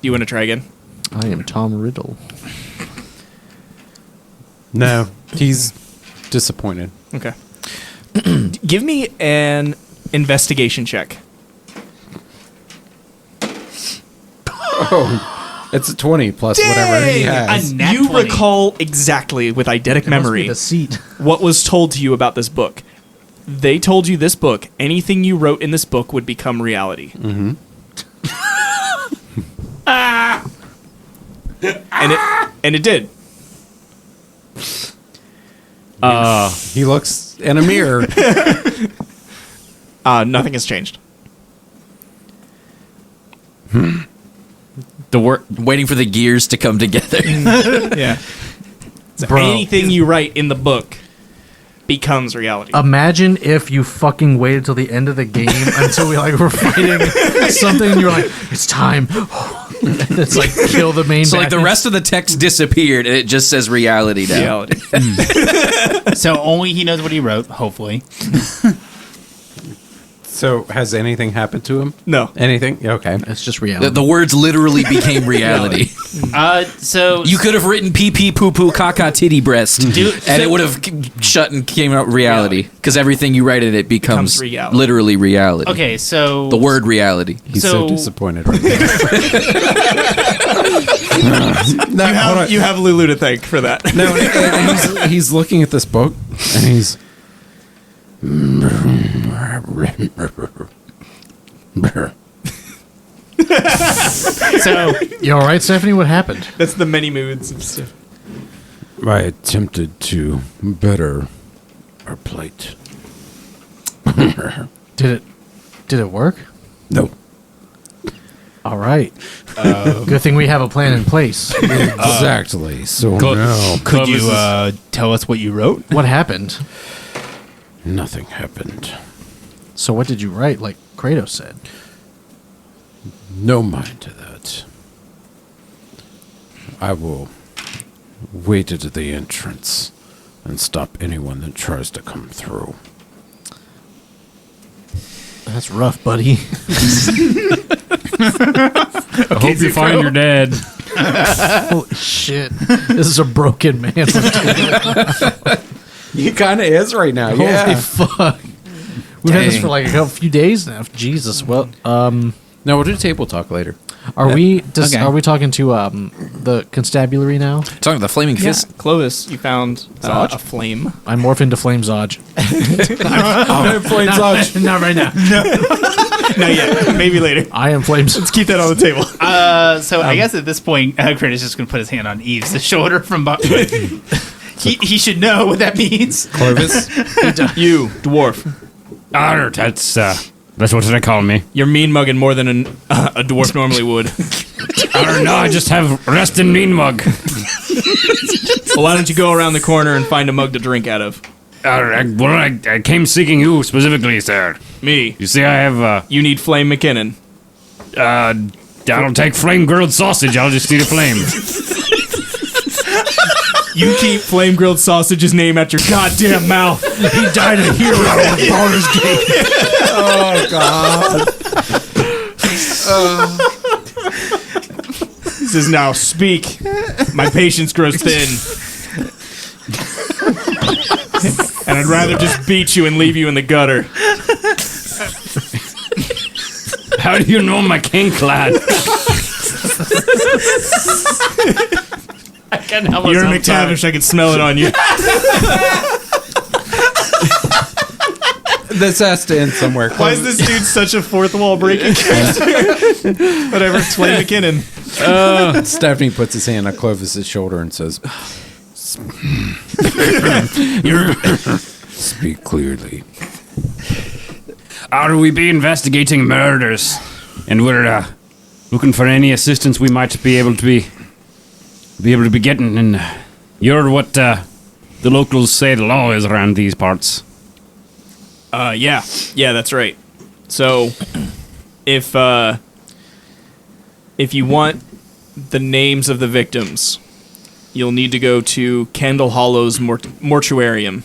Do you want to try again? I am Tom Riddle. No, he's disappointed. Okay. Give me an investigation check. It's a 20 plus whatever he has. A nat You 20. recall exactly with eidetic memory the seat. what was told to you about this book. They told you this book, anything you wrote in this book would become reality. Mm-hmm. And it did. He looks in a mirror. Nothing has changed. Waiting for the gears to come together. Yeah. So anything you write in the book becomes reality. Imagine if you fucking waited till the end of the game until we were fighting something and you're like, it's time. And it's like kill the main So bad like the guy. rest of the text disappeared and it just says reality now. reality. So only he knows what he wrote, hopefully. So has anything happened to him? No. Anything? Okay. It's just reality. The words literally became reality. So You could have written pee pee poo poo caca titty breast, and it would have shut and came out reality because everything you write in it becomes Becomes reality. literally reality. okay, so The word reality. He's so So- disappointed right now. You have Lulu to thank for that. No, and he's looking at this book, and he's... so You all right, Stephanie? What happened? That's the many moods of stuff. I attempted to better our plight. Did it work? No. All right. Good thing we have a plan in place. Exactly. So now could you tell us what you wrote? What happened? nothing happened. So what did you write, like Kratos said? No mind to that. I will wait at the entrance and stop anyone that tries to come through. That's rough, buddy. I hope you find your dad. Holy shit. This is a broken man. He kind of is right now. Holy fuck. We've had this for like a few days now. Jesus. Well, No, we'll do table talk later. are we Okay. are we talking to the constabulary now? Talking about the flaming Yeah, fist. Clovis, you found a flame. I morph into Flamezodge. Flamezodge. Not right now. Not yet. Maybe later. I am Flames. Let's keep that on the table. So I guess at this point, Kratos is just going to put his hand on Eve's shoulder from behind. He should know what that means. Clovis. You, dwarf. That's what they call me. You're mean mugging more than a dwarf normally would. No, I just have rest and mean mug. Well, why don't you go around the corner and find a mug to drink out of? I came seeking you specifically, sir. Me. You see, I have, You need Flame McKinnon. I don't take flame grilled sausage. I'll just eat a flame. You keep Flame Grilled Sausage's name out your goddamn mouth. He died a hero at Baldur's Gate. Oh God. He says, now speak. My patience grows thin. And I'd rather just beat you and leave you in the gutter. How do you know my kink, lad? I can't help You're myself, sorry. McTavish, I can smell it on you. This has to end somewhere. Why is this dude such a fourth wall breaking character? Whatever, it's Flame McKinnon. Stephanie puts his hand on Clovis's shoulder and says, "Speak clearly." Are we be investigating murders? And we're looking for any assistance we might be able to be getting. And you're what the locals say the law is around these parts. Yeah, that's right. So, if you want the names of the victims, you'll need to go to Candle Hollow's mortuarium,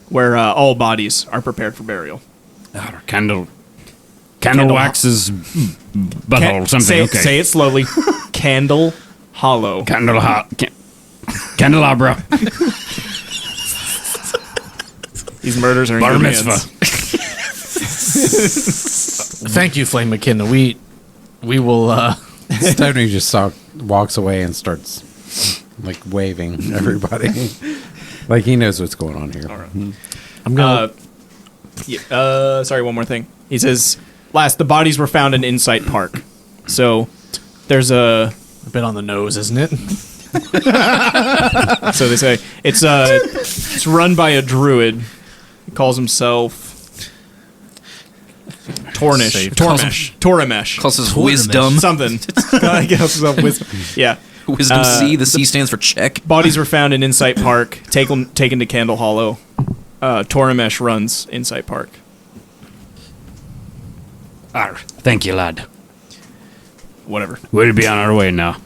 where all bodies are prepared for burial. Candle wax's butthole or something. Say it slowly. Candle Hollow. Candelabra. These murders are in Bar good mitzvah. hands. Thank you, Flame McKinnon. We will. Stephanie just walks away and starts like waving everybody, like he knows what's going on here. I'm gonna. Sorry, one more thing. He says, last, the bodies were found in Insight Park. So, there's a bit on the nose, isn't it? So they say it's run by a druid. He calls himself Tormesh. Calls his wisdom. Something. He calls himself wisdom. Yeah. Wisdom C. The C stands for check. Bodies were found in Insight Park. Taken to Candle Hollow. Tormesh runs Insight Park. Thank you, lad. Whatever. We'll be on our way now.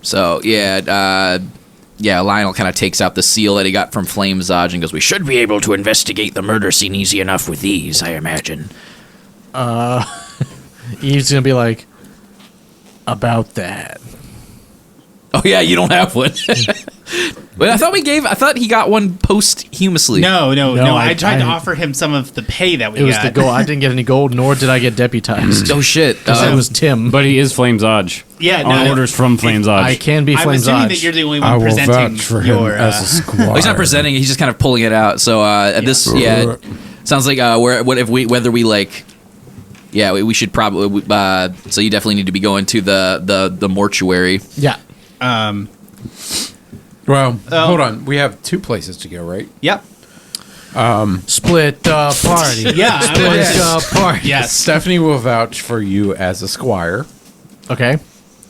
So Lionel kind of takes out the seal that he got from Flame Zodge and goes, "We should be able to investigate the murder scene easy enough with these, I imagine." Eve's gonna be like, about that. Oh yeah, you don't have one. But I thought he got one posthumously. No. I tried to I- offer him some of the pay that we It was got. the gold. I didn't get any gold, nor did I get deputized. Oh shit. It was Tim. But he is Flame Zodge. Yeah, no, On no. orders from Flame Zodge. I can be I'm Flame assuming that Zodge. you're the only I one will presenting vouch for him your. as a squire. Well, he's not presenting. He's just kind of pulling it out. So sounds like whether we like. Yeah, we should probably. So you definitely need to be going to the mortuary. Yeah. Well, hold on. We have two places to go, right? Yep. Split party. Yeah, Split party. Yes. Stephanie will vouch for you as a squire. Okay.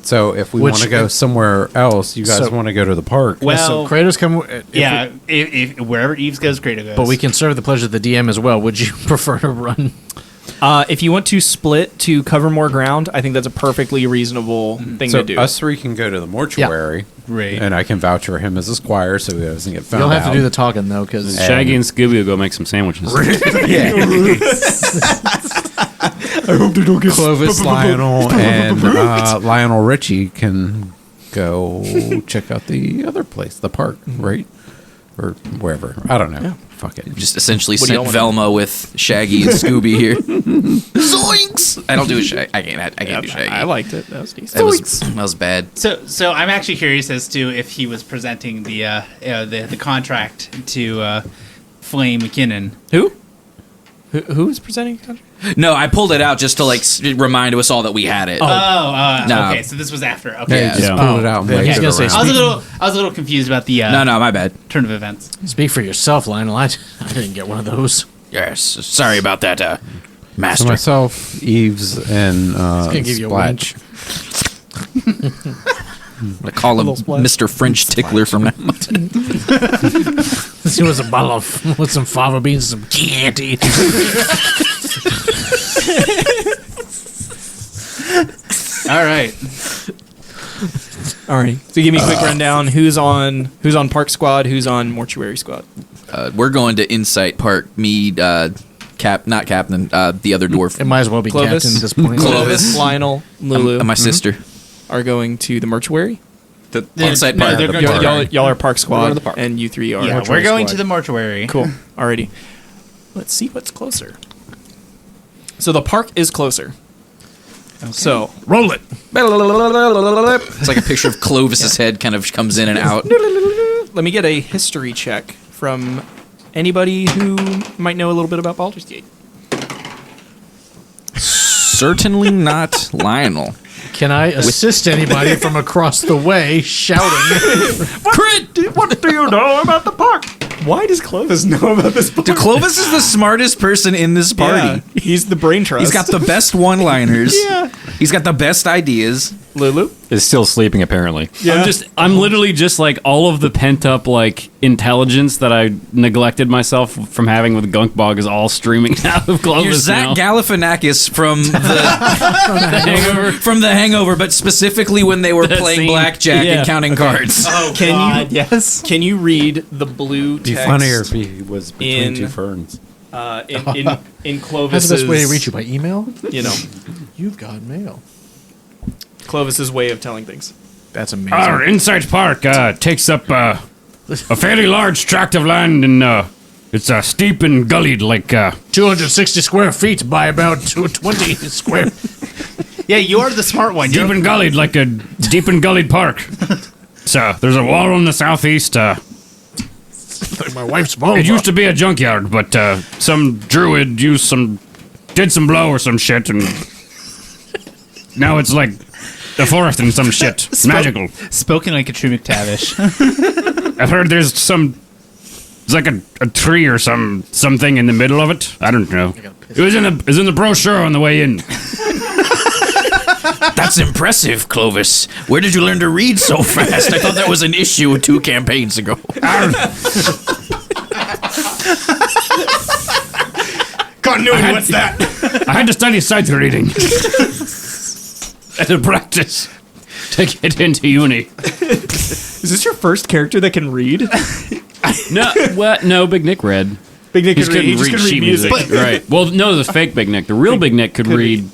So if we Which- want to go somewhere else, you guys So- want to go to the park. Well, So Kratos come. yeah. If wherever Eves goes, Kratos goes. But we can serve the pleasure of the DM as well. Would you prefer to run? If you want to split to cover more ground, I think that's a perfully reasonable thing So to do. us three can go to the mortuary, Right. and I can vouch for him as a squire, so he doesn't get found You'll out. have to do the talking though, because Shaggy and Scooby will go make some sandwiches. Clovis, Lionel, and Lionel Richie can go check out the other place, the park, right? Or wherever. I don't know. Fuck it. Just essentially What do sent y'all wanna Velma with Shaggy and Scooby here. Zoinks! I don't do a Shaggy. I can't do Shaggy. I liked it. That was decent. That was bad. So I'm actually curious as to if he was presenting the contract to Flame McKinnon. Who was presenting the contract? No, I pulled it out just to remind us all that we had it. No. Okay, so this was after. Okay. Yeah, just Yeah. pull it out and Yeah, wave he's it gonna say around. I was a little confused about the No, my bad. turn of events. speak for yourself, Lionel. I didn't get one of those. Yes, sorry about that, So Master. myself, Eves, and gonna give you a Splatch. I call him Little splash. Mr. French Tickler from now on. This was a bottle of with some fava beans and some Chianti. All right. Alrighty. So give me a quick rundown. Who's on Park Squad? Who's on Mortuary Squad? We're going to Insight Park. Me, not Captain, the other dwarf. It might as well be Clovis. captain at this point. Clovis. Lionel, Lulu And my sister. are going to the Mortuary. The Insight no, Park. they're going to the Y'all are Park Squad, to the park. and you three are. Yeah, Mortuary we're going Squad. to the mortuary. Cool. Alrighty. Let's see what's closer. So the park is closer. So Roll it. It's like a picture of Clovis's head kind of comes in and out. let me get a history check from anybody who might know a little bit about Baldur's Gate. Certainly not Lionel. Can I assist anybody from across the way shouting? Crit! What do you know about the park? Why does Clovis know about this park? Clovis is the smartest person in this party. Yeah, he's the brain trust. He's got the best one-liners. Yeah. He's got the best ideas. Lulu. Is still sleeping apparently. I'm literally just like all of the pent up like intelligence that I neglected myself from having with Gunkbog is all streaming out of Clovis You're Zach now. Galifianakis from the Hangover, but specifically when they were That playing scene. blackjack Yeah. and counting cards. Can you yes. Can you read the blue It'd be text? funnier if he was between in- two ferns. In How's Clovis's the best way to reach you? By email? You know, You've got mail. Clovis's way of telling things. That's amazing. Our Insight Park takes up a fairly large tract of land, and it's steep and gullied like 260 square feet by about 220 square. Yeah, you're the smart one. deep and gullied like a deep and gullied park. So there's a wall on the southeast. Like my wife's phone. It used to be a junkyard, but some druid did some blow or some shit, and now it's like a forest and some shit. Magical. Spoken like a true McTavish. I've heard there's like a tree or something in the middle of it. I don't know. It was in the brochure on the way in. That's impressive, Clovis. Where did you learn to read so fast? I thought that was an issue 2 campaigns ago. Continuity, what's that? I had to study sight reading as a practice to get into uni. Is this your first character that can read? No, what? No, Big Nick read. Big Nick He can read. He couldn't just read can read sheet music. music. Right. Well, no, the fake Big Nick. The real Big Nick could read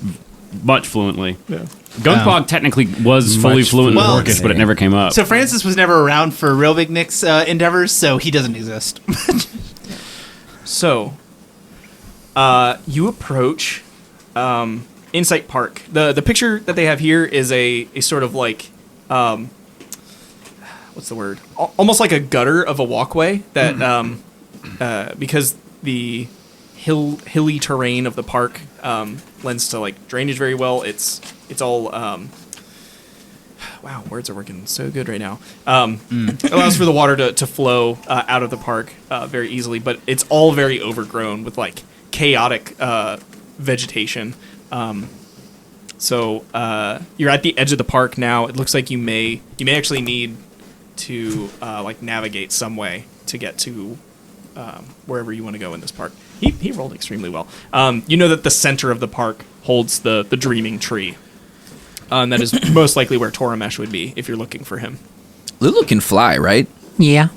much fluently. Yeah. Gunkbog technically was fully fluent in Well, Orcish, but it never came up. So Francis was never around for real Big Nick's endeavors, so he doesn't exist. So, you approach Insight Park. The picture that they have here is a sort of like, what's the word? Almost like a gutter of a walkway that, because the hilly terrain of the park lends to like drainage very well. It's all wow, words are working so good right now. It allows for the water to flow out of the park very easily, but it's all very overgrown with like chaotic vegetation. So you're at the edge of the park now. It looks like you may actually need to like navigate some way to get to wherever you want to go in this park. He rolled extremely well. You know that the center of the park holds the dreaming tree. And that is most likely where Toramesh would be if you're looking for him. Lulu can fly, right? Yeah.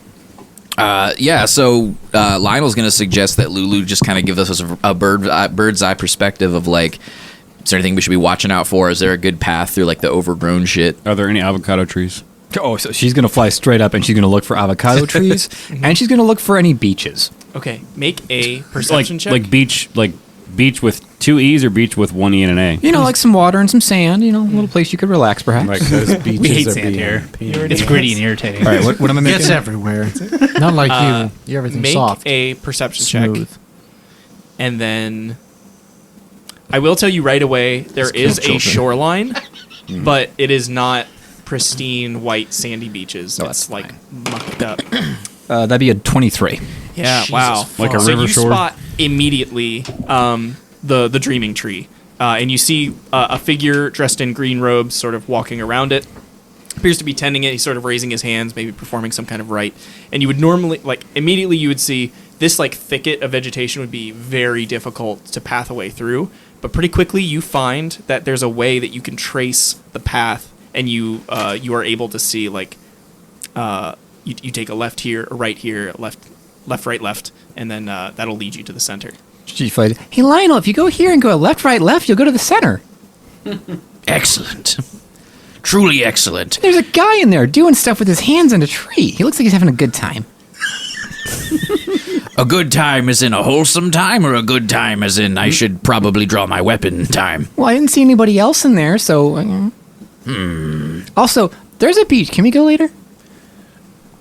Yeah, so Lionel's going to suggest that Lulu just kind of give us a bird's eye perspective of like, is there anything we should be watching out for? Is there a good path through like the overgrown shit? Are there any avocado trees? Oh, so she's going to fly straight up and she's going to look for avocado trees and she's going to look for any beaches. Okay, make a perception check. Like beach with 2 E's or beach with 1 E and an A? You know, like some water and some sand, a little place you could relax perhaps. Like those beaches We hate are sand being here. painted. It's gritty and irritating. All right, what am I making? It's everywhere. Not like you. You're everything make soft. a perception Smooth. check, and then I will tell you right away there is a shoreline, but it is not pristine white sandy beaches. Oh, It's that's like mucked up. That'd be a 23. Yeah, Jesus wow. Like a So river you shore? spot immediately the dreaming tree, and you see a figure dressed in green robes sort of walking around it. appears to be tending it. He's sort of raising his hands, maybe performing some kind of rite. And you would normally, like, immediately you would see this, like, thicket of vegetation would be very difficult to path a way through. But pretty quickly you find that there's a way that you can trace the path, and you are able to see, like, you take a left here, a right here, left, right, left, and then that'll lead you to the center. Chief Floyd, hey Lionel, if you go here and go left, right, left, you'll go to the center. Excellent. Truly excellent. There's a guy in there doing stuff with his hands in a tree. He looks like he's having a good time. A good time as in a wholesome time, or a good time as in I should probably draw my weapon time? Well, I didn't see anybody else in there, so... Also, there's a beach. Can we go later?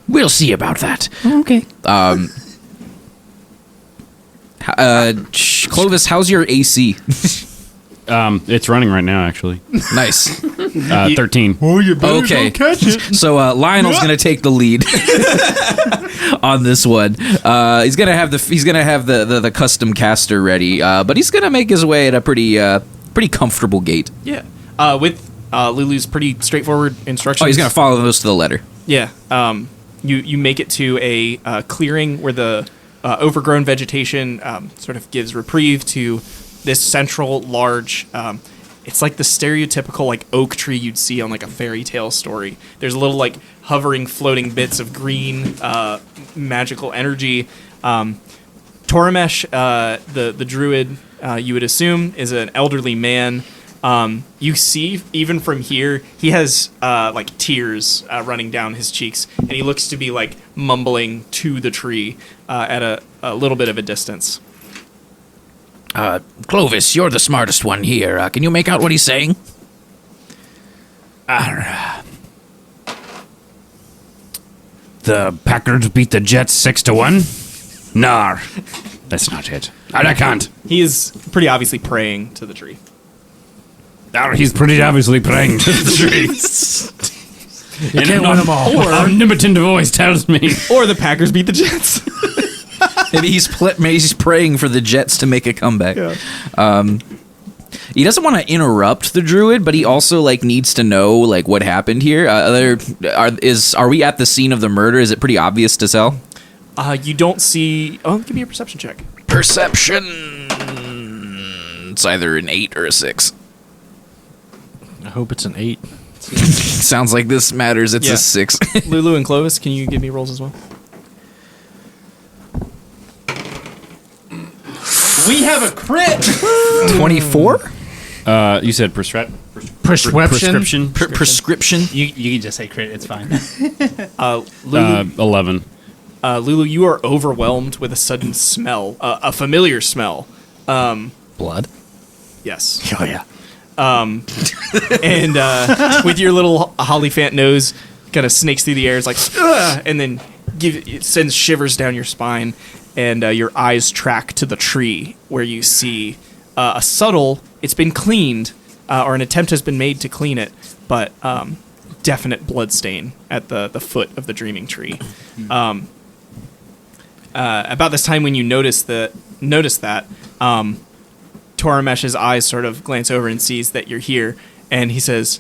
We'll see about that. Okay. Clovis, how's your AC? It's running right now, actually. Nice. 13. Oh, you better Okay. don't catch it. So Lionel's gonna take the lead on this one. He's gonna have the custom caster ready, but he's gonna make his way at a pretty comfortable gait. Yeah. With Lulu's pretty straightforward instructions. Oh, he's gonna follow those to the letter. Yeah. You make it to a clearing where the overgrown vegetation sort of gives reprieve to this central large. It's like the stereotypical like oak tree you'd see on like a fairy tale story. There's little like hovering, floating bits of green magical energy. Toramesh, the druid, you would assume is an elderly man. You see, even from here, he has like tears running down his cheeks, and he looks to be like mumbling to the tree at a little bit of a distance. Clovis, you're the smartest one here. Can you make out what he's saying? The Packers beat the Jets 6-1? Nar. That's not it. I can't. He is pretty obviously praying to the tree. He's pretty obviously praying to the tree. You can't win them all. Or omnipotent voice tells me. Or the Packers beat the Jets. Maybe he's praying for the Jets to make a comeback. Yeah. He doesn't want to interrupt the druid, but he also like needs to know like what happened here. Are we at the scene of the murder? Is it pretty obvious to tell? You don't see. Oh, give me a perception check. Perception. It's either an 8 or a 6. I hope it's an 8. Sounds like this matters. It's Yeah. a 6. Lulu and Clovis, can you give me rolls as well? We have a crit. 24. You said prescription. Prescription. You can just say crit. It's fine. Lulu, 11. Lulu, you are overwhelmed with a sudden smell, a familiar smell. Blood? Yes. Oh, yeah. And with your little Hollyphant nose, kind of snakes through the air. It's like, "Ugh," and then it sends shivers down your spine, and your eyes track to the tree where you see a subtle. It's been cleaned, or an attempt has been made to clean it, but definite blood stain at the foot of the dreaming tree. About this time when you notice that. Toramesh's eyes sort of glance over and sees that you're here, and he says,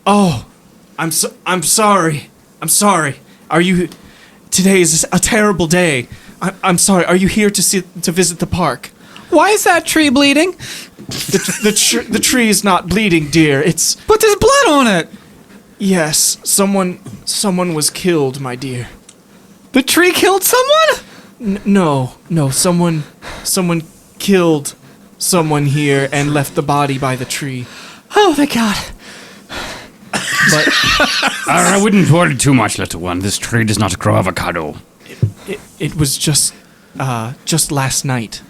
"Oh, I'm sorry. I'm sorry. Are you? Today is a terrible day. I'm sorry. Are you here to visit the park?" Why is that tree bleeding? The tree is not bleeding, dear. It's But there's blood on it. yes. Someone was killed, my dear. The tree killed someone? No. Someone killed someone here and left the body by the tree. Oh, thank God. But I wouldn't worry too much, little one. This tree does not grow avocado. it was just last night,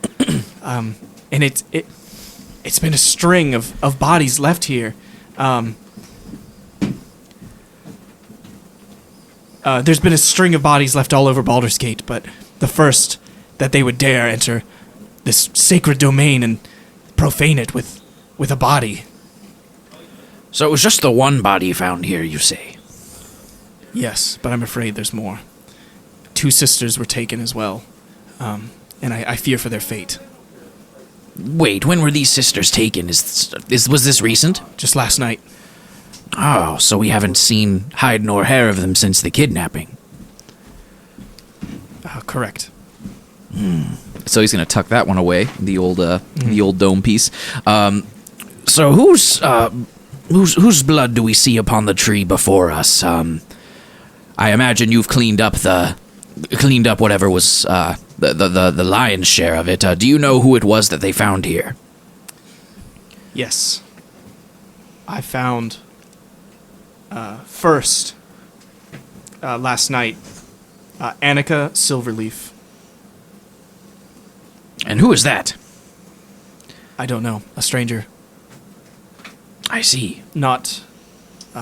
and it's been a string of bodies left here. There's been a string of bodies left all over Baldur's Gate, but the first that they would dare enter this sacred domain and profane it with a body. So it was just the one body found here, you say? Yes, but I'm afraid there's more. 2 sisters were taken as well, and I fear for their fate. Wait, when were these sisters taken? Was this recent? Just last night. Oh, so we haven't seen hide nor hair of them since the kidnapping. Correct. So he's gonna tuck that one away, the old dome piece. So whose blood do we see upon the tree before us? I imagine you've cleaned up whatever was the lion's share of it. Do you know who it was that they found here? Yes. I found first last night Annika Silverleaf. And who is that? I don't know. A stranger. I see. Not,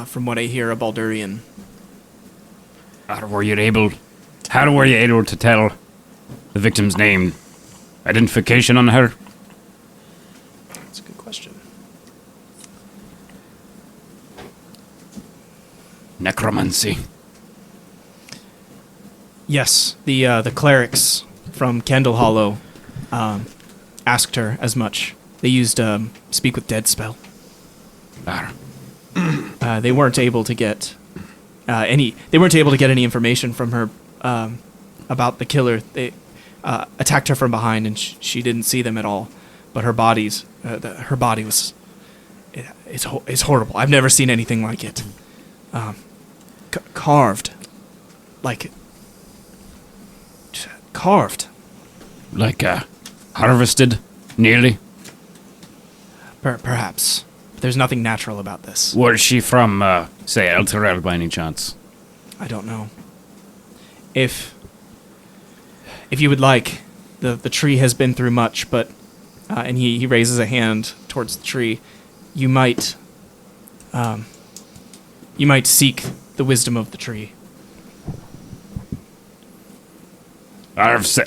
from what I hear, a Baldurian. How were you able to tell the victim's name? Identification on her? That's a good question. Necromancy. Yes, the clerics from Candle Hollow asked her as much. They used Speak with Dead spell. They weren't able to get any information from her about the killer. They attacked her from behind, and she didn't see them at all. But her body was it's horrible. I've never seen anything like it. Carved, Like harvested, nearly. Perhaps. There's nothing natural about this. Was she from, say, Elturel by any chance? I don't know. If you would like, the tree has been through much, but and he raises a hand towards the tree. You might seek the wisdom of the tree. What is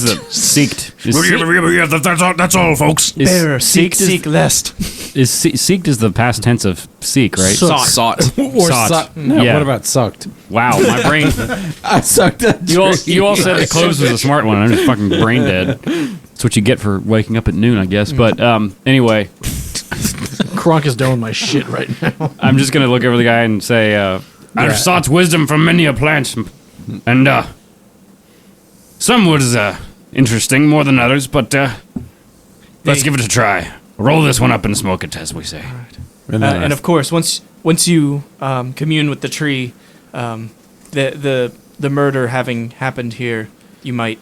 it? Seeked. That's all, folks. Bearer, seek lest. Seeked is the past tense of seek, right? Sought. Or Sought. No, Yeah. what about sucked? Wow, my brain. I sucked that You all said the close was a smart one. I'm just fucking brain dead. That's what you get for waking up at noon, I guess. But anyway, Kronk is doing my shit right now. I'm just gonna look over the guy and say, "I've sought wisdom from many a plant, and some was interesting more than others, but let's give it a try. Roll this one up and smoke it, as we say." And of course, once you commune with the tree, the murder having happened here, you might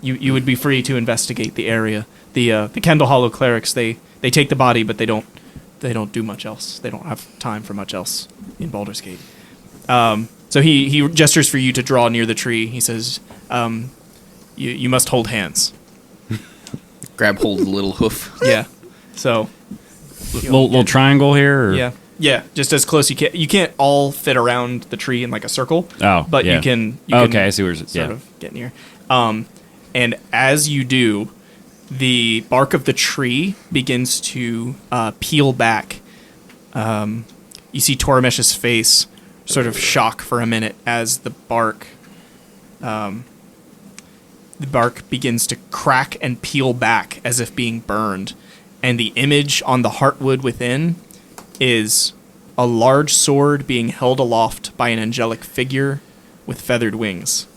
you would be free to investigate the area. The Kendall Hollow clerics they take the body, but they don't do much else. They don't have time for much else in Baldur's Gate. So he gestures for you to draw near the tree. He says, "You must hold hands." Grab hold of the little hoof. Yeah. So Little triangle here. Or? Yeah. Just as close you can. You can't all fit around the tree in like a circle. Oh, but yeah. you can. Okay, I see where it's sort of get near. And as you do, the bark of the tree begins to peel back. You see Tormesh's face sort of shock for a minute as the bark begins to crack and peel back as if being burned. And the image on the heartwood within is a large sword being held aloft by an angelic figure with feathered wings.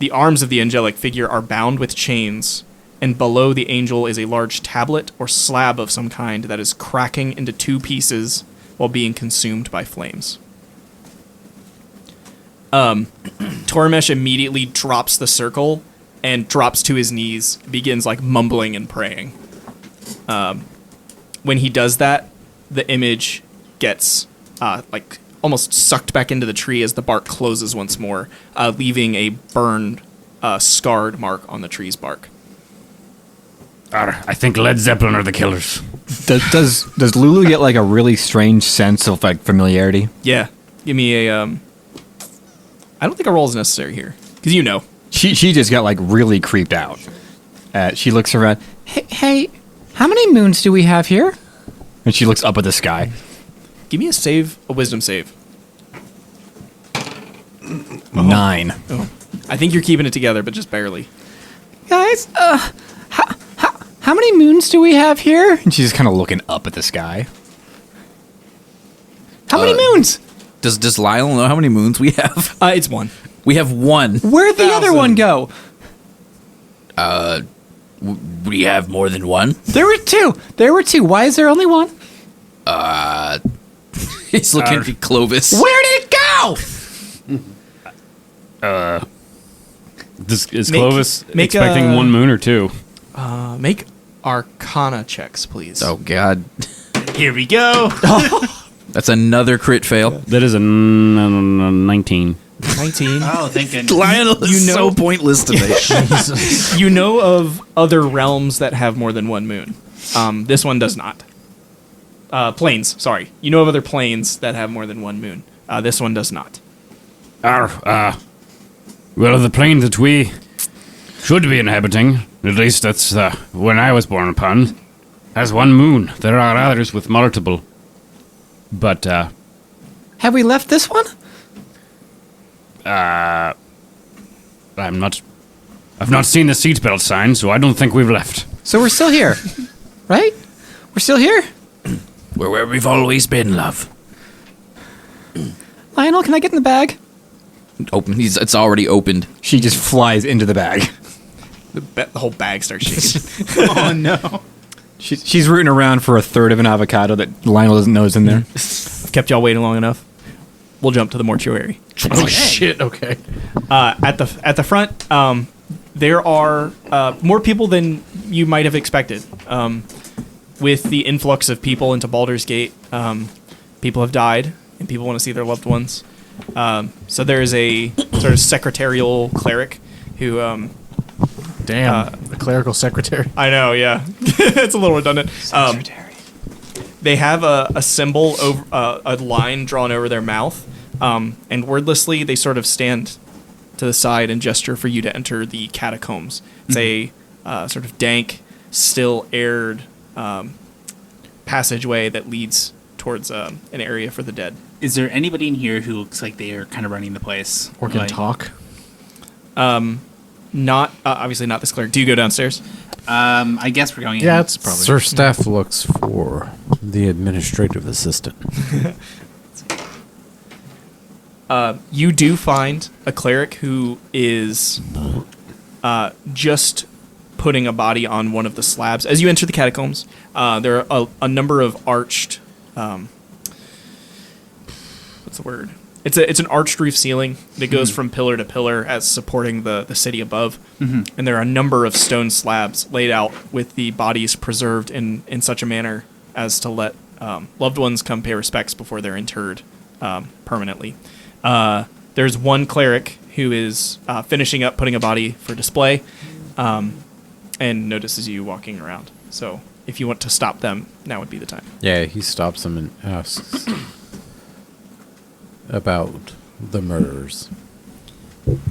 The arms of the angelic figure are bound with chains, and below the angel is a large tablet or slab of some kind that is cracking into two pieces while being consumed by flames. Tormesh immediately drops the circle and drops to his knees, begins like mumbling and praying. When he does that, the image gets like almost sucked back into the tree as the bark closes once more, leaving a burned, scarred mark on the tree's bark. I think Led Zeppelin are the killers. Does Lulu get like a really strange sense of like familiarity? Yeah, give me a. I don't think a roll is necessary here because you know. She just got like really creeped out. She looks around. Hey, how many moons do we have here? And she looks up at the sky. Give me a wisdom save. 9. Oh. I think you're keeping it together, but just barely. Guys, how many moons do we have here? And she's just kind of looking up at the sky. How many moons? Does Lyle know how many moons we have? It's one. We have one. Where'd the other one go? We have more than one. There were two. Why is there only one? He's looking at Clovis. Where did it go? Is Make- Clovis make expecting a- 1 moon or 2? Make Arcana checks, please. Oh God, Here we go. that's another crit fail. That is a 19. 19. Oh, thank goodness. Lionel is You know- so pointless today. You know of other realms that have more than one moon. This one does not. Planes, sorry. You know of other planes that have more than one moon. This one does not. Well, the plane that we should be inhabiting, at least that's when I was born upon, has 1 moon. There are others with multiple. But, Have we left this one? I've not seen the seatbelt sign, so I don't think we've left. So we're still here, right? We're still here. We're where we've always been, love. Lionel, can I get in the bag? Open. It's already opened. She just flies into the bag. The whole bag starts shaking. Oh no. She's rooting around for a third of an avocado that Lionel doesn't know is in there. I've kept y'all waiting long enough. We'll jump to the mortuary. Oh shit! Okay. At the front, there are more people than you might have expected. With the influx of people into Baldur's Gate, people have died, and people want to see their loved ones. So there is a sort of secretarial cleric who. Damn. The clerical secretary. I know, yeah, it's a little redundant. They have a symbol over a line drawn over their mouth, and wordlessly they sort of stand to the side and gesture for you to enter the catacombs. It's a sort of dank, still aired passageway that leads towards an area for the dead. Is there anybody in here who looks like they are kind of running the place? Or can Like, talk. Not obviously not this cleric. Do you go downstairs? I guess we're going in. Yeah, it's probably. Sir Staff looks for the administrative assistant. You do find a cleric who is just putting a body on one of the slabs. As you enter the catacombs, there are a number of arched. What's the word? It's an arched roof ceiling that goes from pillar to pillar as supporting the city above. And there are a number of stone slabs laid out with the bodies preserved in such a manner as to let loved ones come pay respects before they're interred permanently. There's one cleric who is finishing up putting a body for display and notices you walking around. So if you want to stop them, now would be the time. Yeah, he stops him and asks about the murders.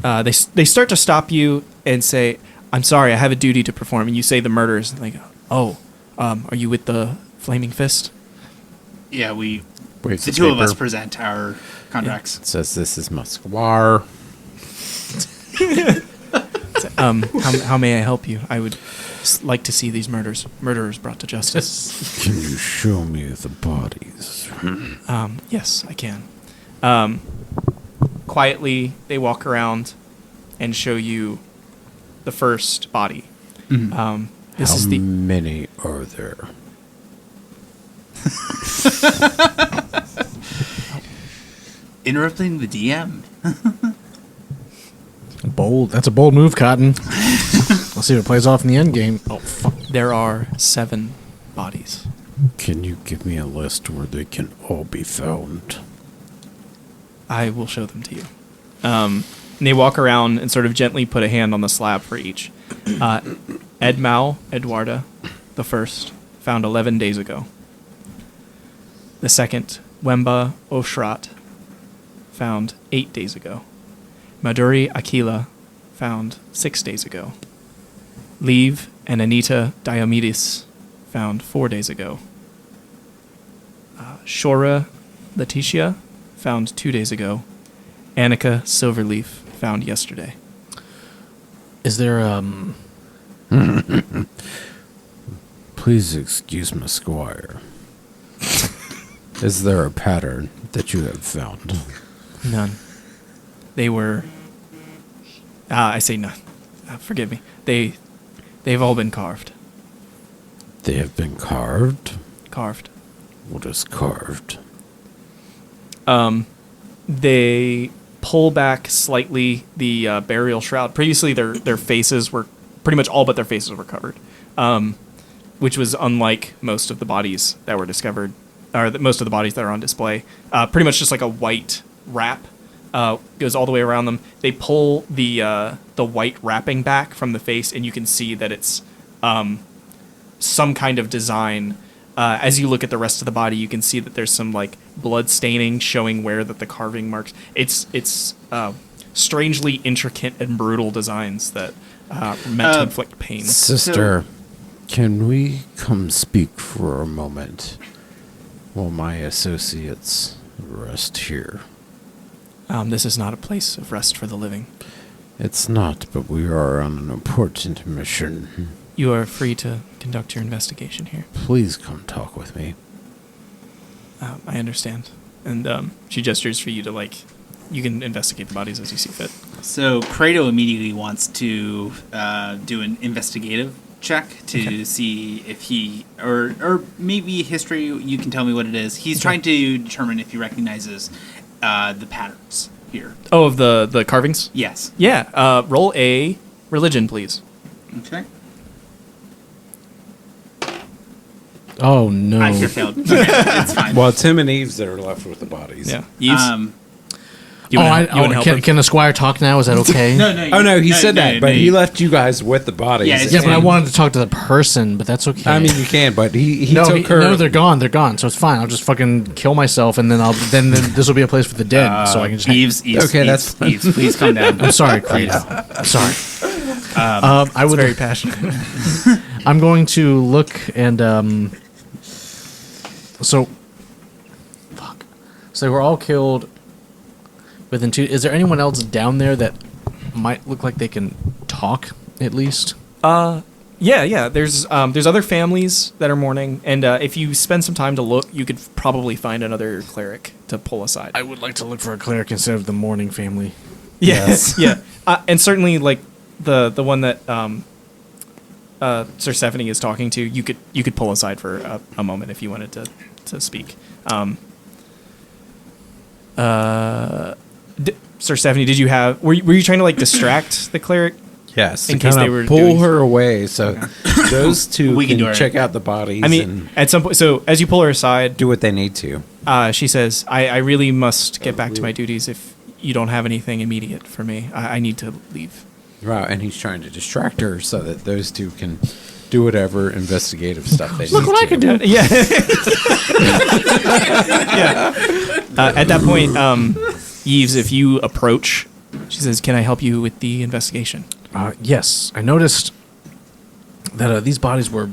They start to stop you and say, "I'm sorry, I have a duty to perform." And you say the murders. And they go, "Oh, are you with the Flaming Fist?" Yeah, we. Waves The the two of us paper. present our contracts. Says this is Musquar. How may I help you? I would like to see these murderers brought to justice. Can you show me the bodies? Yes, I can. Quietly, they walk around and show you the first body. This How is the many are there? Interrupting the DM. Bold. That's a bold move, Cotton. We'll see if it plays off in the end game. Oh fuck. There are 7 bodies. Can you give me a list where they can all be found? I will show them to you. And they walk around and sort of gently put a hand on the slab for each. Edmau Eduarda, the first, found 11 days ago. The second, Wemba Oshrat, found 8 days ago. Maduri Aquila, found 6 days ago. Leave and Anita Diomedes, found 4 days ago. Shora Letitia, found 2 days ago. Annika Silverleaf, found yesterday. Is there Please excuse my squire. Is there a pattern that you have found? None. They were. I say none. Forgive me. They've all been carved. They have been carved? Carved. What is carved? They pull back slightly the burial shroud. Previously, their faces were pretty much all but their faces were covered, which was unlike most of the bodies that were discovered, or most of the bodies that are on display. Pretty much just like a white wrap goes all the way around them. They pull the white wrapping back from the face, and you can see that it's some kind of design. As you look at the rest of the body, you can see that there's some like blood staining showing where that the carving marks. It's strangely intricate and brutal designs that are meant to inflict pain. Sister, can we come speak for a moment while my associates rest here? This is not a place of rest for the living. It's not, but we are on an important mission. You are free to conduct your investigation here. Please come talk with me. I understand. And she gestures for you to, like, you can investigate the bodies as you see fit. So Credo immediately wants to do an investigative check to see if he, or maybe history, you can tell me what it is. He's trying to determine if he recognizes the patterns here. Oh, of the carvings? Yes. Yeah. Roll a religion, please. Okay. Oh, no. I sure failed. Okay, it's fine. Well, Tim and Eves that are left with the bodies. Yeah. Eves? Can the squire talk now? Is that okay? No, he said that, but he left you guys with the bodies. Yeah, but I wanted to talk to the person, but that's okay. I mean, you can, but he took her. No, they're gone, so it's fine. I'll just fucking kill myself, and then this will be a place for the dead, so I can just... Eves, Okay, that's fine. Eves, please calm down. I'm sorry, Credo. I'm sorry. I would very passionate. I'm going to look and so they were all killed within 2. Is there anyone else down there that might look like they can talk at least? Yeah. There's other families that are mourning, and if you spend some time to look, you could probably find another cleric to pull aside. I would like to look for a cleric instead of the mourning family. Yes. Yeah. And certainly, like the one that Sir Stephanie is talking to, you could pull aside for a moment if you wanted to speak. Sir Stephanie, did you have were you trying to like distract the cleric? Yes, in case they were pull doing her away so those two We can do can it. check out the bodies. I mean, and at some point, so as you pull her aside, do what they need to. she says, I really must get back to my duties if you don't have anything immediate for me. I need to leave. Right, and he's trying to distract her so that those two can do whatever investigative stuff they need. Look what I can do. Yeah. At that point, Yves, if you approach, she says, "Can I help you with the investigation?" Yes, I noticed that these bodies were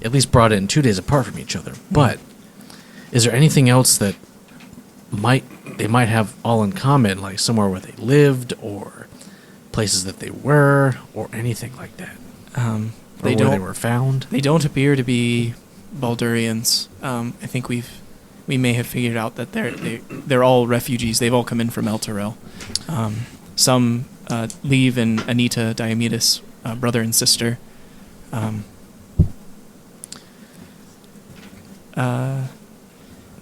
at least brought in 2 days apart from each other. But is there anything else that they might have all in common, like somewhere where they lived, or places that they were, or anything like that? They were found. They don't appear to be Baldurians. I think we may have figured out that they're all refugees. They've all come in from Elturel. Some Leave and Anita Diomedes, brother and sister.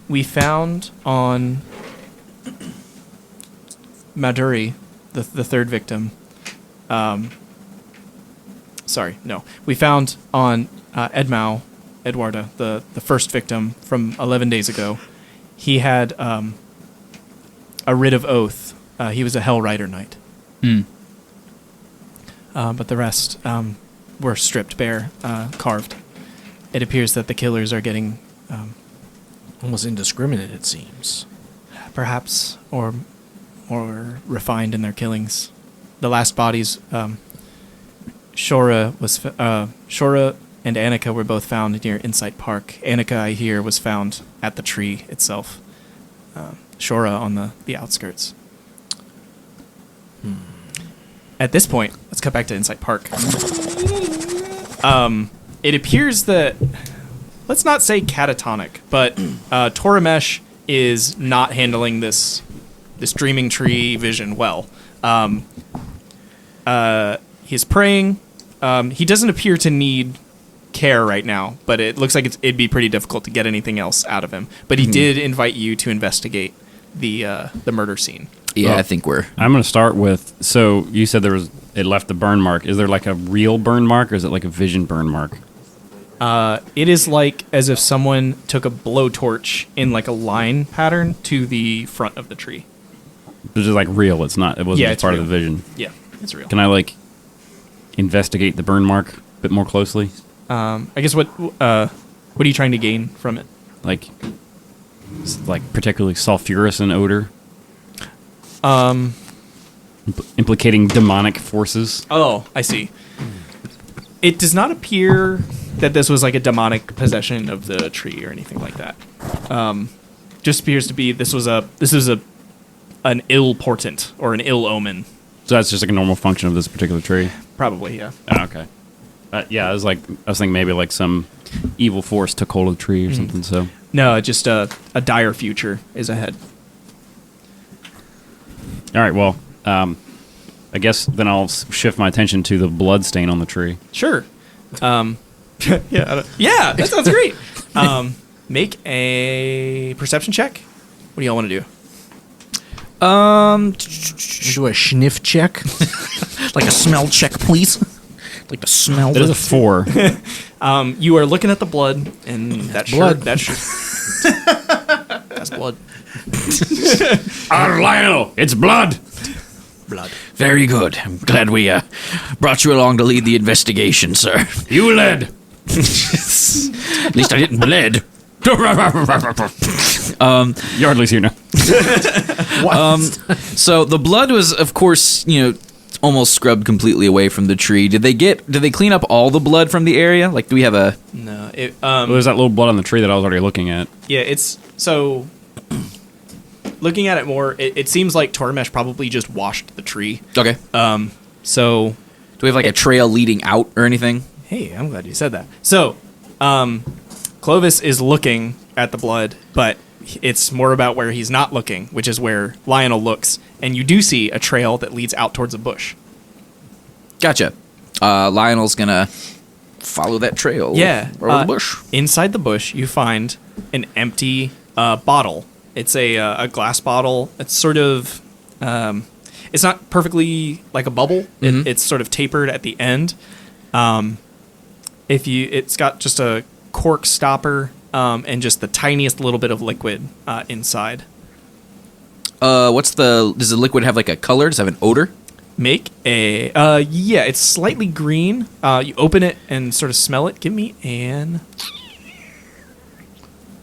We found on Maduri, the third victim. We found on Eduarda, the first victim from 11 days ago. He had a writ of oath. He was a Hell Rider Knight. But the rest were stripped bare, carved. It appears that the killers are getting... almost indiscriminate, it seems. Perhaps, or more refined in their killings. The last bodies... Shora and Annika were both found near Insight Park. Annika, I hear, was found at the tree itself. Shora on the outskirts. At this point, let's cut back to Insight Park. It appears that let's not say catatonic, but Toramesh is not handling this dreaming tree vision well. He's praying. He doesn't appear to need care right now, but it looks like it'd be pretty difficult to get anything else out of him. But he did invite you to investigate the murder scene. Yeah, Well, I think we're. I'm going to start with. So you said it left the burn mark. Is there like a real burn mark, or is it like a vision burn mark? It is like as if someone took a blowtorch in like a line pattern to the front of the tree. It's just like real. It's not. It wasn't Yeah, just it's part real. of the vision. Yeah, it's real. Can I like investigate the burn mark a bit more closely? I guess what are you trying to gain from it? Like particularly sulfurous in odor, implicating demonic forces. Oh, I see. It does not appear that this was like a demonic possession of the tree or anything like that. Just appears to be this was an ill portent or an ill omen. So that's just like a normal function of this particular tree. Probably, yeah. Oh, okay. Yeah, I was thinking maybe like some evil force took hold of the tree or something. So No, just a dire future is ahead. all right, well, I guess then I'll shift my attention to the blood stain on the tree. Sure. Yeah, that sounds great. Make a perception check. What do y'all want to do? Do a sniff check. Like a smell check, please. Like the smell. That is a 4. You are looking at the blood, and that's Blood. That's blood. Lionel, it's blood. Very good. I'm glad we brought you along to lead the investigation, sir. You led. At least I didn't bled. Yardley's here now. So the blood was, of course, almost scrubbed completely away from the tree. Did they clean up all the blood from the area? Like, do we have a? No, Well, there's that little blood on the tree that I was already looking at. yeah, it's so. Looking at it more, it seems like Tormesh probably just washed the tree. Okay. So, Do we have like a trail leading out or anything? hey, I'm glad you said that. So, Clovis is looking at the blood, but it's more about where he's not looking, which is where Lionel looks, and you do see a trail that leads out towards a bush. Gotcha. Lionel's gonna follow that trail. Yeah, Over the bush. Inside the bush, you find an empty bottle. It's a glass bottle. It's sort of, it's not perfectly like a bubble. It's sort of tapered at the end. It's got just a cork stopper and just the tiniest little bit of liquid inside. Does the liquid have like a color? Does it have an odor? Make a it's slightly green. You open it and sort of smell it. Give me an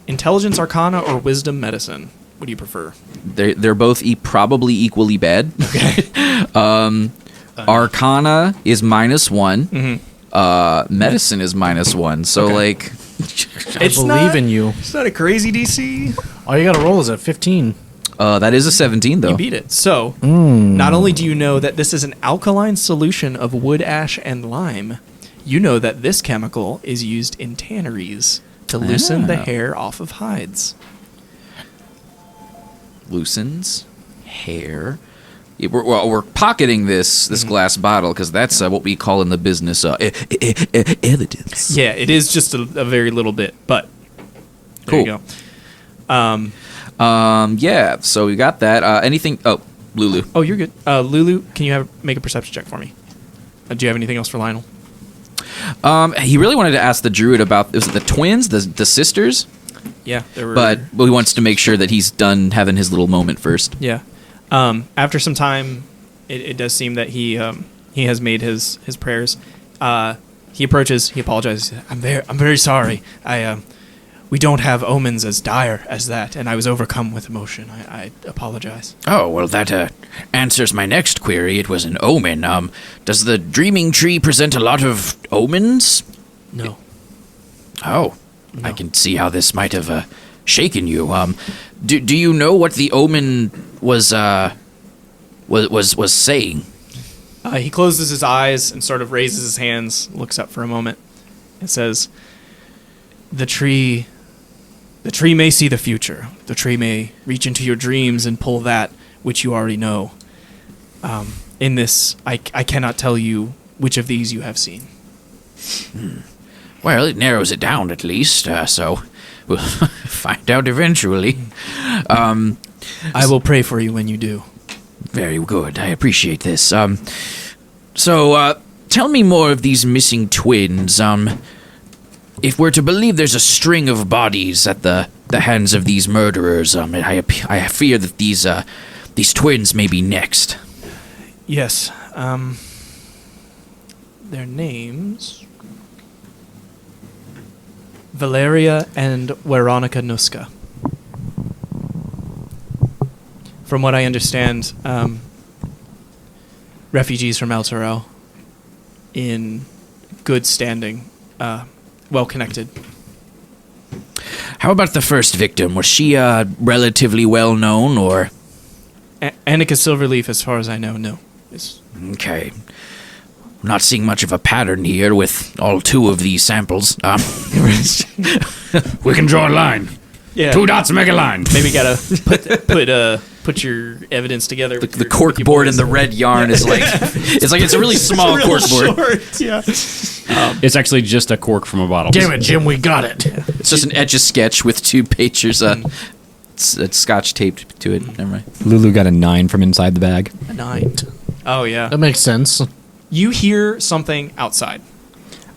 Intelligence Arcana or Wisdom Medicine. What do you prefer? They're both probably equally bad. Okay. Arcana is -1. Medicine is -1. So like, I believe in you. It's not a crazy DC. All you gotta roll is a 15. that is a 17 though. You beat it. So, not only do you know that this is an alkaline solution of wood ash and lime, you know that this chemical is used in tanneries to loosen the hair off of hides. Loosens hair. Yeah, we're pocketing this glass bottle because that's what we call in the business evidence. Yeah, it is just a very little bit, but there you go. Yeah. So we got that. Anything? Oh, Lulu. Oh, you're good. Lulu, can you make a perception check for me? Do you have anything else for Lionel? He really wanted to ask the druid about was it the twins, the sisters, Yeah, there were. but he wants to make sure that he's done having his little moment first. Yeah. After some time, it does seem that he has made his prayers. He approaches. He apologizes. I'm very sorry. We don't have omens as dire as that, and I was overcome with emotion. I apologize. Oh, well, that answers my next query. It was an omen. Does the dreaming tree present a lot of omens? No. Oh, I can see how this might have shaken you. Do you know what the omen was saying? He closes his eyes and sort of raises his hands, looks up for a moment, and says, The tree may see the future. The tree may reach into your dreams and pull that which you already know. In this, I cannot tell you which of these you have seen. Well, it narrows it down at least, so we'll find out eventually. I will pray for you when you do. Very good. I appreciate this. So, tell me more of these missing twins. If we're to believe there's a string of bodies at the hands of these murderers, I fear that these twins may be next. Yes. Their names... Valeria and Veronica Nuska. From what I understand, refugees from El Terrell, in good standing, well connected. How about the first victim? Was she relatively well known, or? Annika Silverleaf, as far as I know, no. Okay. I'm not seeing much of a pattern here with all two of these samples. We can draw a line. Yeah. 2 dots make a line. Maybe gotta put your evidence together. The cork board in the red yarn is like it's a really small cork board. Yeah. It's actually just a cork from a bottle. Damn it, Jim, we got it. It's just an Etch-a-Sketch with 2 pages. It's scotch taped to it. Never mind. Lulu got a 9 from inside the bag. A 9. Oh yeah. That makes sense. You hear something outside.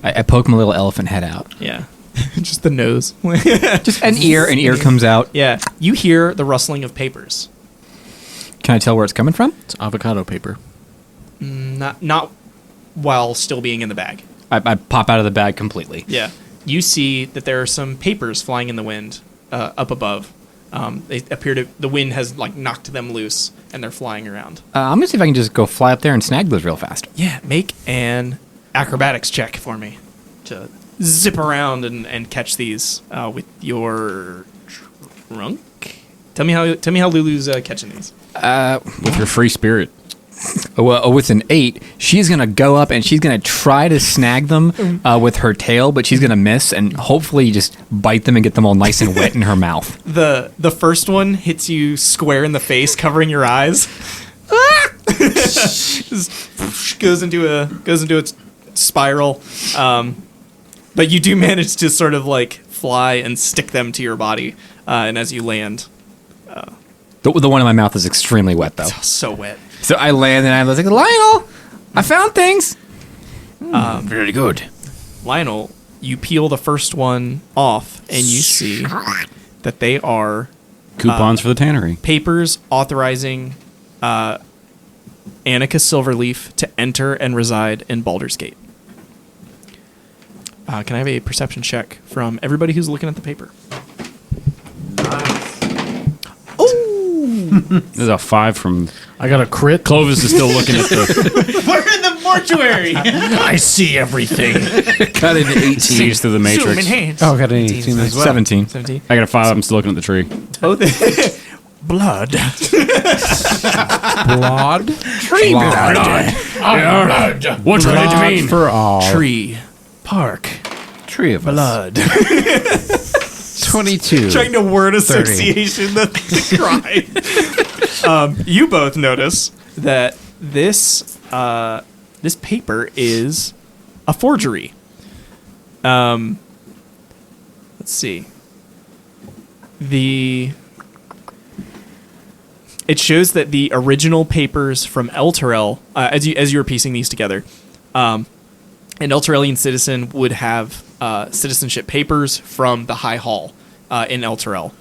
I poke my little elephant head out. Yeah. Just the nose. Just an ear comes out. Yeah. You hear the rustling of papers. Can I tell where it's coming from? It's avocado paper. Not while still being in the bag. I pop out of the bag completely. Yeah. You see that there are some papers flying in the wind up above. They appear to... The wind has, like, knocked them loose, and they're flying around. I'm going to see if I can just go fly up there and snag those real fast. Yeah, make an acrobatics check for me to zip around and catch these with your trunk. Tell me how Lulu's catching these. With your free spirit. With an 8, she's going to go up and she's going to try to snag them with her tail, but she's going to miss and hopefully just bite them and get them all nice and wet in her mouth. The first one hits you square in the face, covering your eyes. Just goes into a spiral. But you do manage to sort of like fly and stick them to your body, and as you land, the one in my mouth is extremely wet, though. So wet. So I land and I was like, Lionel, I found things. Very good. Lionel, you peel the first one off, and you see that they are Coupons for the tannery. papers authorizing Annika Silverleaf to enter and reside in Baldur's Gate. Can I have a perception check from everybody who's looking at the paper? This is a 5 from... I got a crit. Clovis is still looking at the... We're in the mortuary. I see everything. Cut into 18. Sees through the matrix. Oh, I got an 18 as well. 17. 17. I got a 5. I'm still looking at the tree. Blood. Blood? Tree blood. What's ready to mean? For all. Tree. Park. Tree of us. Blood. 22. Trying to word association the describe. You both notice that this paper is a forgery. Let's see. It shows that the original papers from El Terrell, as you were piecing these together, an El Terrellian citizen would have citizenship papers from the High Hall in El Terrell.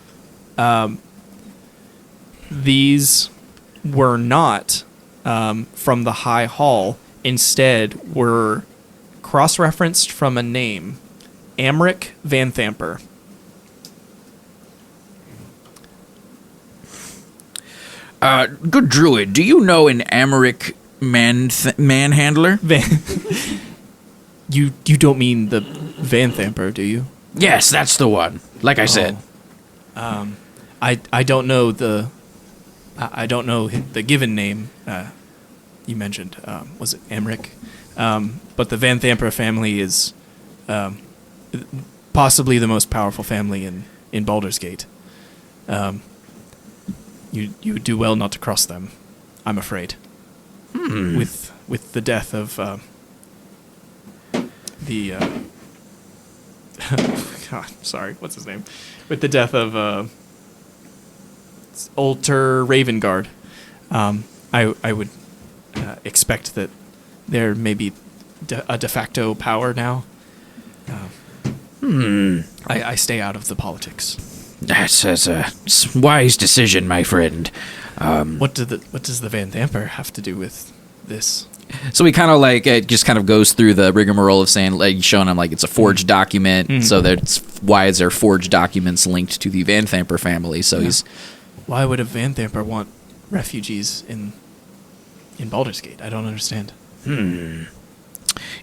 These were not from the High Hall. Instead, were cross-referenced from a name, Amric Van Thamper. Good druid, do you know an Amric manhandler? You don't mean the Van Thamper, do you? Yes, that's the one. Like I said. I don't know the given name you mentioned. Was it Amric? But the Van Thamper family is possibly the most powerful family in Baldur's Gate. You would do well not to cross them, I'm afraid. With the death of God, sorry, what's his name? With the death of Ulter Ravengard, I would expect that there may be a de facto power now. I stay out of the politics. That's a wise decision, my friend. What does the Van Thamper have to do with this? So he kind of like it just kind of goes through the rigmarole of saying, like, showing him like it's a forged document. So that's why is there forged documents linked to the Van Thamper family? So he's Why would a Van Thamper want refugees in Baldur's Gate? I don't understand.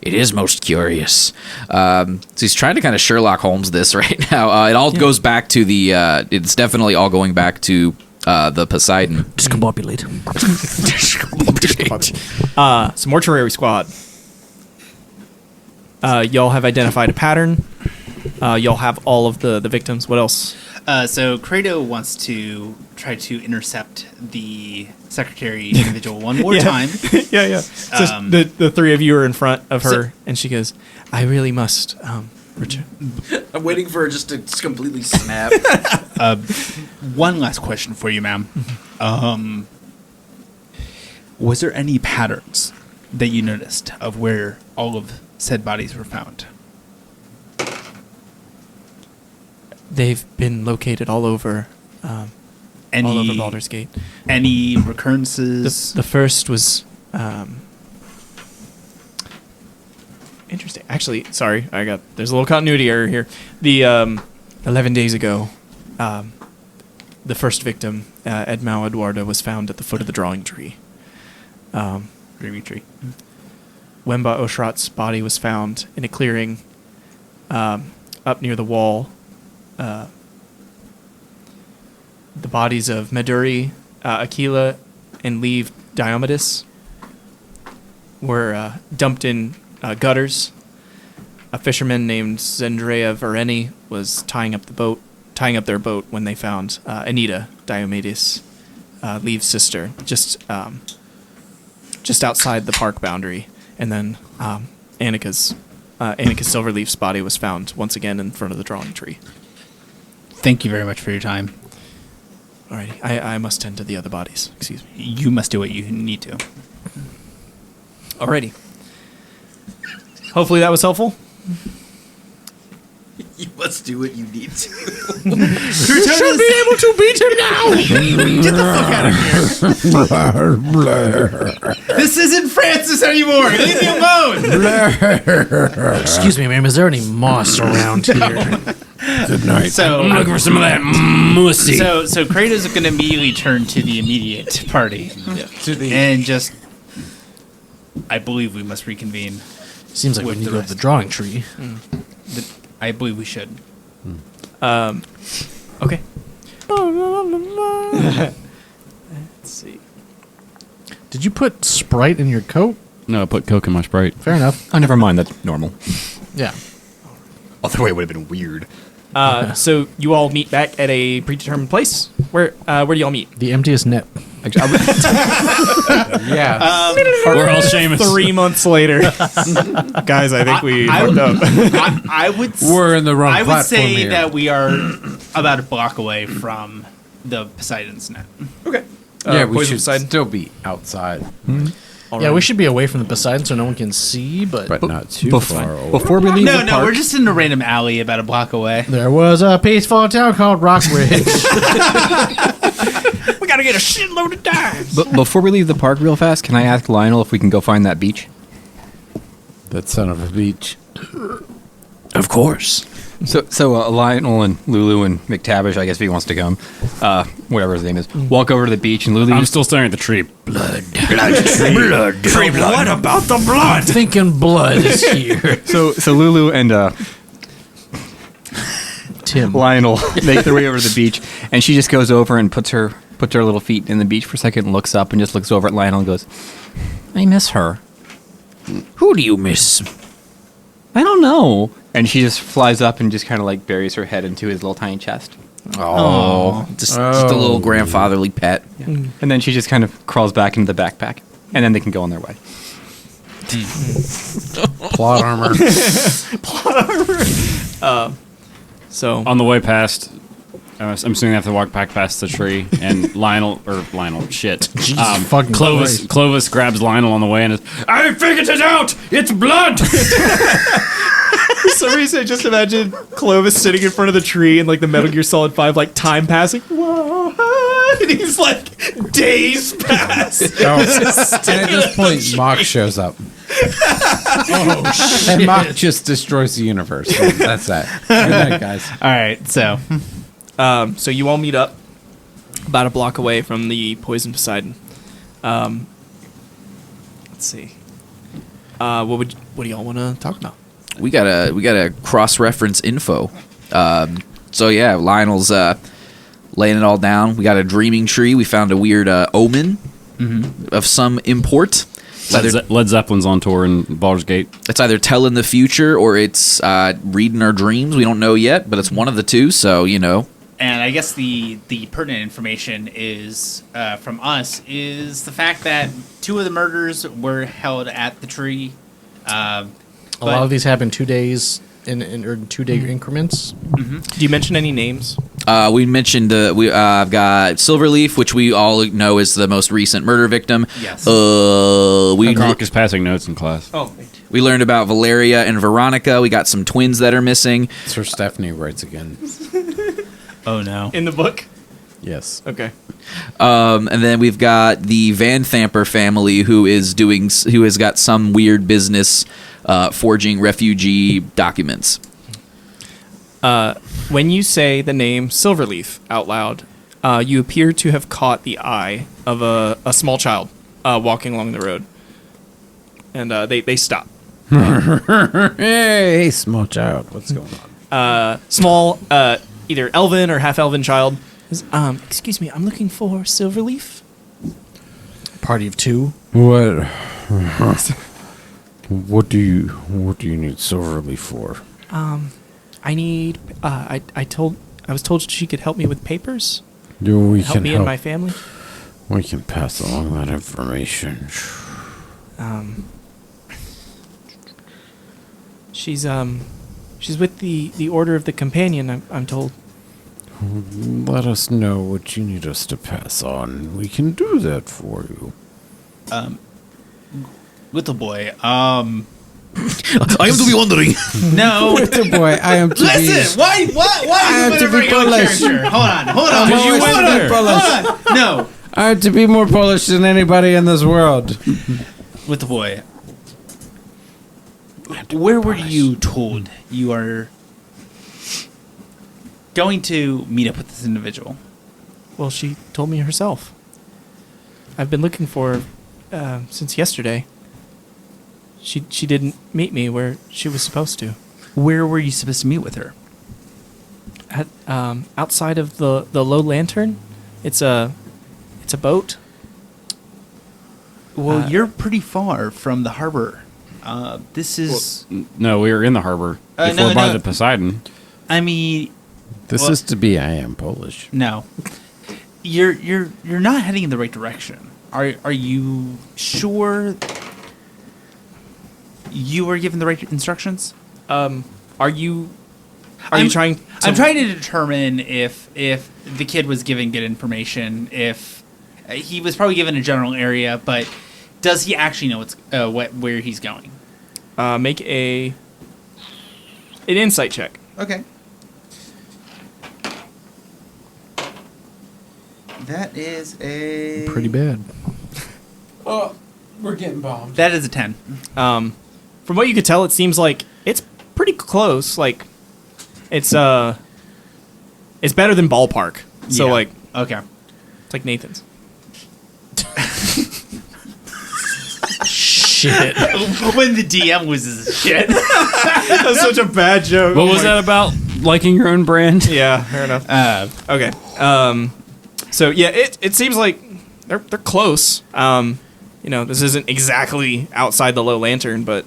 It is most curious. so he's trying to kind of Sherlock Holmes this right now. It all goes back to the. It's definitely all going back to the Poseidon. Discombobulate. So Mortuary Squad. Y'all have identified a pattern. Y'all have all of the victims. What else? So Credo wants to try to intercept the secretary individual one more time. yeah. So the three of you are in front of her, and she goes, "I really must return." I'm waiting for her just to completely snap. One last question for you, ma'am. Was there any patterns that you noticed of where all of said bodies were found? They've been located all over Baldur's Gate. Any recurrences? The first was interesting. Actually, sorry, there's a little continuity error here. The 11 days ago, the first victim, Edmao Eduardo, was found at the foot of the drawing tree. Dreamy tree. Wemba Oshrat's body was found in a clearing up near the wall. The bodies of Meduri, Aquila, and Leave Diomedes were dumped in gutters. A fisherman named Zendrea Vereni was tying up their boat when they found Anita Diomedes, Leave's sister, just outside the park boundary. And then Annika's Silverleaf's body was found once again in front of the drawing tree. Thank you very much for your time. Alrighty, I must tend to the other bodies. Excuse me. You must do what you need to. Alrighty. Hopefully that was helpful. You must do what you need to. You should be able to beat him now. Get the fuck out of here. This isn't Francis anymore. Leave me alone. Excuse me, ma'am. Is there any moss around here? Good night. So I'm looking for some of that mussy. So Kratos is going to immediately turn to the immediate party. And just, I believe we must reconvene. Seems like we With need the to go to rest. the drawing tree. I believe we should. Okay. Let's see. Did you put Sprite in your coat? No, I put Coke in my Sprite. Fair enough. Oh, never mind. That's normal. Yeah. Other way would have been weird. So you all meet back at a predetermined place. Where do y'all meet? The emptiest net. Yeah. We're all Seamus. 3 months later. Guys, I think we fucked up. I would. We're in the wrong I would platform say here. that we are about a block away from the Poseidon's net. Okay. Yeah, we Poison should Poseidon. still be outside, Yeah, we should be away from the Poseidon so no one can see, but not too far away. Before we leave the No, park, we're just in a random alley about a block away. there was a peaceful town called Rockridge. We gotta get a shitload of dimes. before we leave the park real fast, can I ask Lionel if we can go find that beach? That son of a beach. Of course. So Lionel and Lulu and McTavish, I guess if he wants to come, whatever his name is, walk over to the beach and Lulu. I'm still staring at the tree. Blood. What about the blood? Thinking blood is here. So Lulu and Tim. Lionel make their way over to the beach, and she just goes over and puts her little feet in the beach for a second, and looks up and just looks over at Lionel and goes, "I miss her." Who do you miss? I don't know. And she just flies up and just kind of like buries her head into his little tiny chest. Just a little grandfatherly pet. And then she just kind of crawls back into the backpack. And then they can go on their way. Plot armor. So On the way past, I'm assuming they have to walk back past the tree, and Lionel, shit. fucking Christ. Clovis grabs Lionel on the way and is, I figured it out! It's blood! for some reason, I just imagine Clovis sitting in front of the tree and like the Metal Gear Solid 5, like time passing. Whoa, and he's like, days pass. And at this point, Mach shows up. And Mach just destroys the universe. So that's that. Good night, guys. All right, so So you all meet up about a block away from the Poison Poseidon. Let's see. What do y'all want to talk about? We gotta cross-reference info. So yeah, Lionel's laying it all down. We got a dreaming tree. We found a weird omen of some import. Led Zeppelin's on tour in Baldur's Gate. It's either telling the future or it's reading our dreams. We don't know yet, but it's one of the two. So and I guess the pertinent information is from us is the fact that 2 of the murders were held at the tree. A lot of these happen 2 days in 2-day increments. Do you mention any names? We mentioned I've got Silverleaf, which we all know is the most recent murder victim. Yes. Gronk is passing notes in class. Oh, We learned about Valeria and Veronica. We got some twins that are missing. Sir Stephanie writes again. Oh no! in the book? Yes. Okay. And then we've got the Van Thamper family, who has got some weird business forging refugee documents. When you say the name Silverleaf out loud, you appear to have caught the eye of a small child walking along the road. And they stop. Hey, small child. What's going on? Small, either elven or half-elven child. Says, excuse me, I'm looking for Silverleaf. Party of 2. What? What do you need Silverleaf for? I need. I was told she could help me with papers. We Help me and my family. We can pass along that information. She's with the Order of the Companion. I'm told. Let us know what you need us to pass on. We can do that for you. Little boy. I am to be wondering. No. Little boy, I am to Listen. Why? I is have to be Polish. Hold on. Hold on. No. I have to be more Polish than anybody in this world. Little boy. Where were you told you are going to meet up with this individual? Well, she told me herself. I've been looking for her since yesterday. She didn't meet me where she was supposed to. Where were you supposed to meet with her? At outside of the Low Lantern. It's a boat. Well, you're pretty far from the harbor. This is. No, we were in the harbor before by the Poseidon. I mean, This is to be I am Polish. no. You're not heading in the right direction. Are you sure you were given the right instructions? Are you trying? I'm trying to determine if the kid was given good information. If he was probably given a general area, but does he actually know where he's going? Make an insight check. Okay. That is a Pretty bad. Oh, we're getting bombed. That is a 10. From what you could tell, it seems like it's pretty close. Like, it's better than Ballpark. So Yeah. like, Okay. it's like Nathan's. Shit. When the DM was his shit. That's such a bad joke. What was that about? Liking your own brand? Yeah, fair enough. Okay. So yeah, it seems like they're close. This isn't exactly outside the Low Lantern, but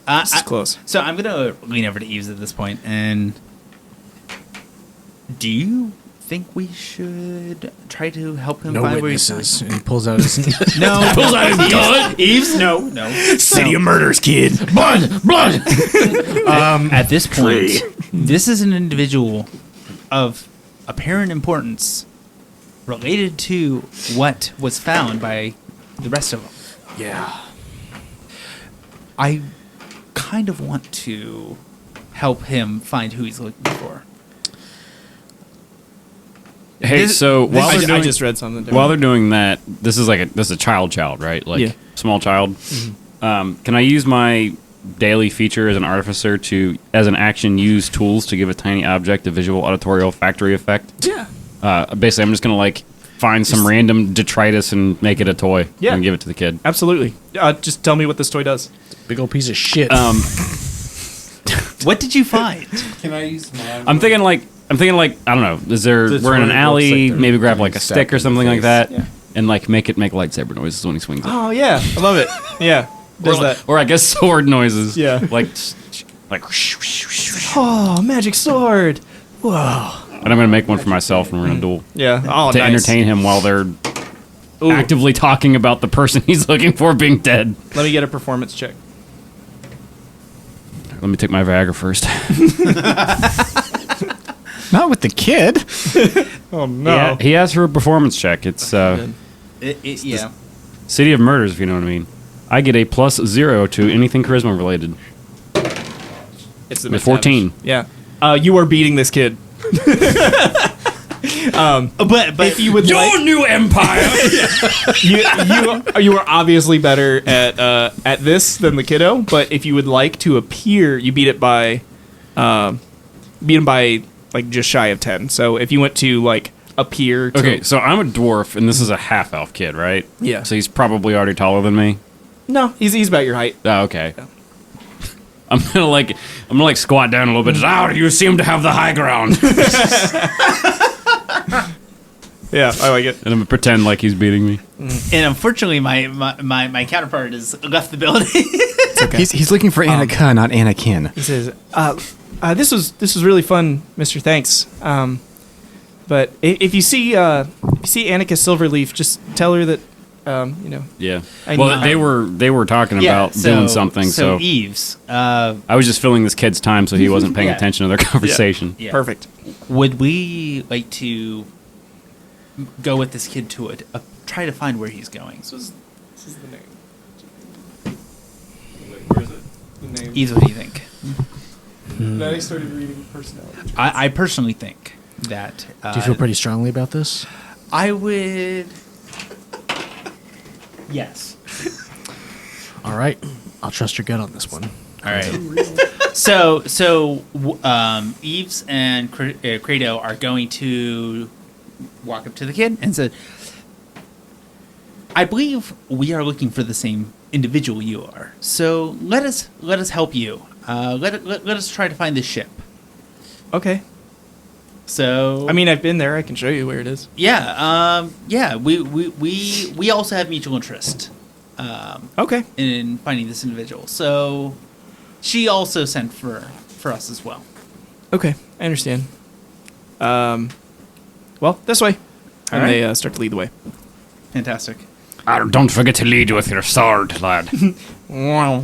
This is close. So I'm gonna lean over to Eves at this point, and do you think we should try to help him No find witnesses. And he pulls out his No, pulls out his gun. Eves, no. City of Murders, kid. blood. At this point, this is an individual of apparent importance related to what was found by the rest of them. Yeah. I kind of want to help him find who he's looking for. Hey, so while I they're doing, just read something. while they're doing that, this is a child, right? Like Yeah. small child. Can I use my daily feature as an artificer to, as an action, use tools to give a tiny object a visual, auditory, olfactory effect? Yeah. Basically, I'm just gonna find some random detritus and make it a toy. Yeah. And give it to the kid. Absolutely. Just tell me what this toy does. Big old piece of shit. What did you find? Can I use mine? I'm thinking like I don't know. Is there? This We're in one an looks alley. like they're Maybe grab getting like a stabbed stick or in the something like face. that, Yeah. and like make lightsaber noises when he swings it. Oh yeah, I love it. Yeah. Does that? Or I guess sword noises. Yeah. Like. Oh, magic sword. Whoa. And I'm gonna make one for myself, and we're gonna duel Yeah. Oh, to nice. entertain him while they're Ooh. actively talking about the person he's looking for being dead. Let me get a performance check. Let me take my Viagra first. Not with the kid. Oh no. Yeah, he asked for a performance check. It's Yeah. City of Murders, if you know what I mean. I get a +0 to anything charisma related. It's the With 14. Yeah. You are beating this kid. But If you would like, new empire. you are obviously better at this than the kiddo. But if you would like to appear, you beat him by like just shy of 10. So if you went to like appear, to, Okay, so I'm a dwarf, and this is a half elf kid, right? Yeah. So he's probably already taller than me. no, he's about your height. Oh, okay. I'm gonna squat down a little bit. Oh, you seem to have the high ground. Yeah, I like it. And I'm gonna pretend like he's beating me. and unfortunately, my counterpart has left the building. He's looking for Annika, not Anakin. He says, "This was really fun, Mr. Thanks. But if you see Annika Silverleaf, just tell her that Yeah. I Well, need- they were talking about doing something. So Eves, I was just filling this kid's time, so he wasn't paying Yeah. attention to their conversation. Yeah. Perfect. Would we like to go with this kid to try to find where he's going? This is the name. Where is it? The name. Eves, what do you think? Then I started reading personality. I personally think that. Do you feel pretty strongly about this? I would. Yes. All right. I'll trust your gut on this one. All right. So Eves and Credo are going to walk up to the kid and say, "I believe we are looking for the same individual you are. So let us help you. Let us try to find this ship." Okay. So I mean, I've been there. I can show you where it is. yeah, we also have mutual interest. Okay. In finding this individual. So she also sent for us as well. Okay, I understand. Well, this way. And right. they start to lead the way. Fantastic. Don't forget to lead with your sword, lad. Wow.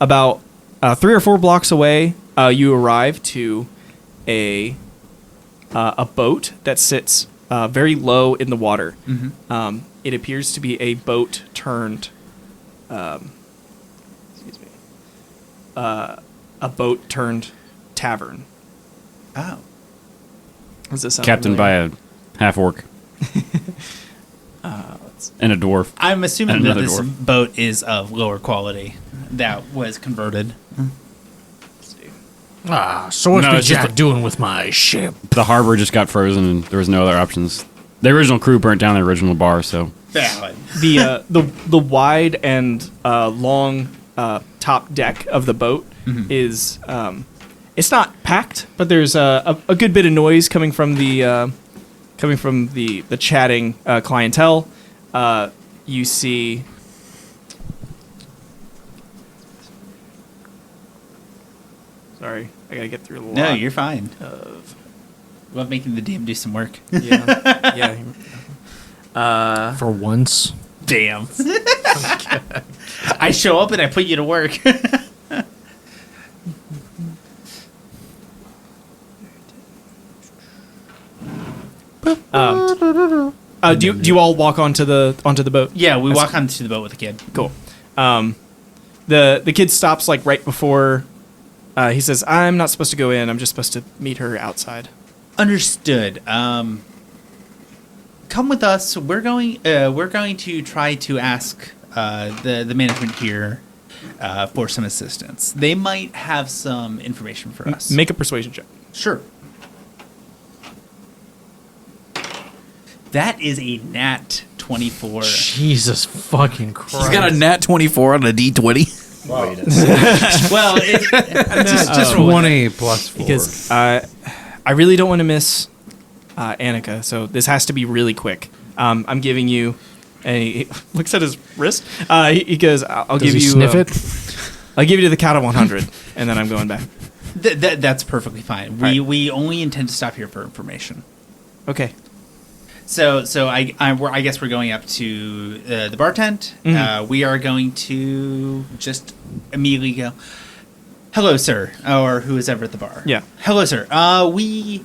About 3 or 4 blocks away, you arrive to a boat that sits very low in the water. Mm-hmm. It appears to be a boat turned. Excuse me. A boat turned tavern. Oh. Does this sound Captained familiar? by a half orc. And a dwarf. I'm assuming And that another this dwarf. boat is of lower quality that was converted. So what's No, the it's just Jack doing with my ship? The harbor just got frozen, and there was no other options. The original crew burnt down the original bar, so Valid. The wide and long top deck of the boat is it's not packed, but there's a good bit of noise coming from the chatting clientele. You see Sorry, I gotta get through a lot. No, you're fine. Of Love making the DM do some work. yeah. For once. Damn. I show up and I put you to work. Do you all walk onto the boat? Yeah, we walk onto the boat with the kid. Cool. The kid stops like right before. He says, "I'm not supposed to go in. I'm just supposed to meet her outside." Understood. Come with us. We're going to try to ask the management here for some assistance. They might have some information for us. Make a persuasion check. Sure. That is a nat 24. Jesus fucking Christ. He's got a nat 24 on a d20. Well, just 20 plus 4. Because I really don't want to miss Annika, so this has to be really quick. I'm giving you. And he looks at his wrist. He goes, "I'll Does give he you sniff it? I'll give you to the count of 100, and then I'm going back." that's perfectly fine. Right. We only intend to stop here for information. Okay. So I guess we're going up to the bar tent. Mhm. We are going to just immediately go, "Hello, sir," or who is ever at the bar. Yeah. "Hello, sir. We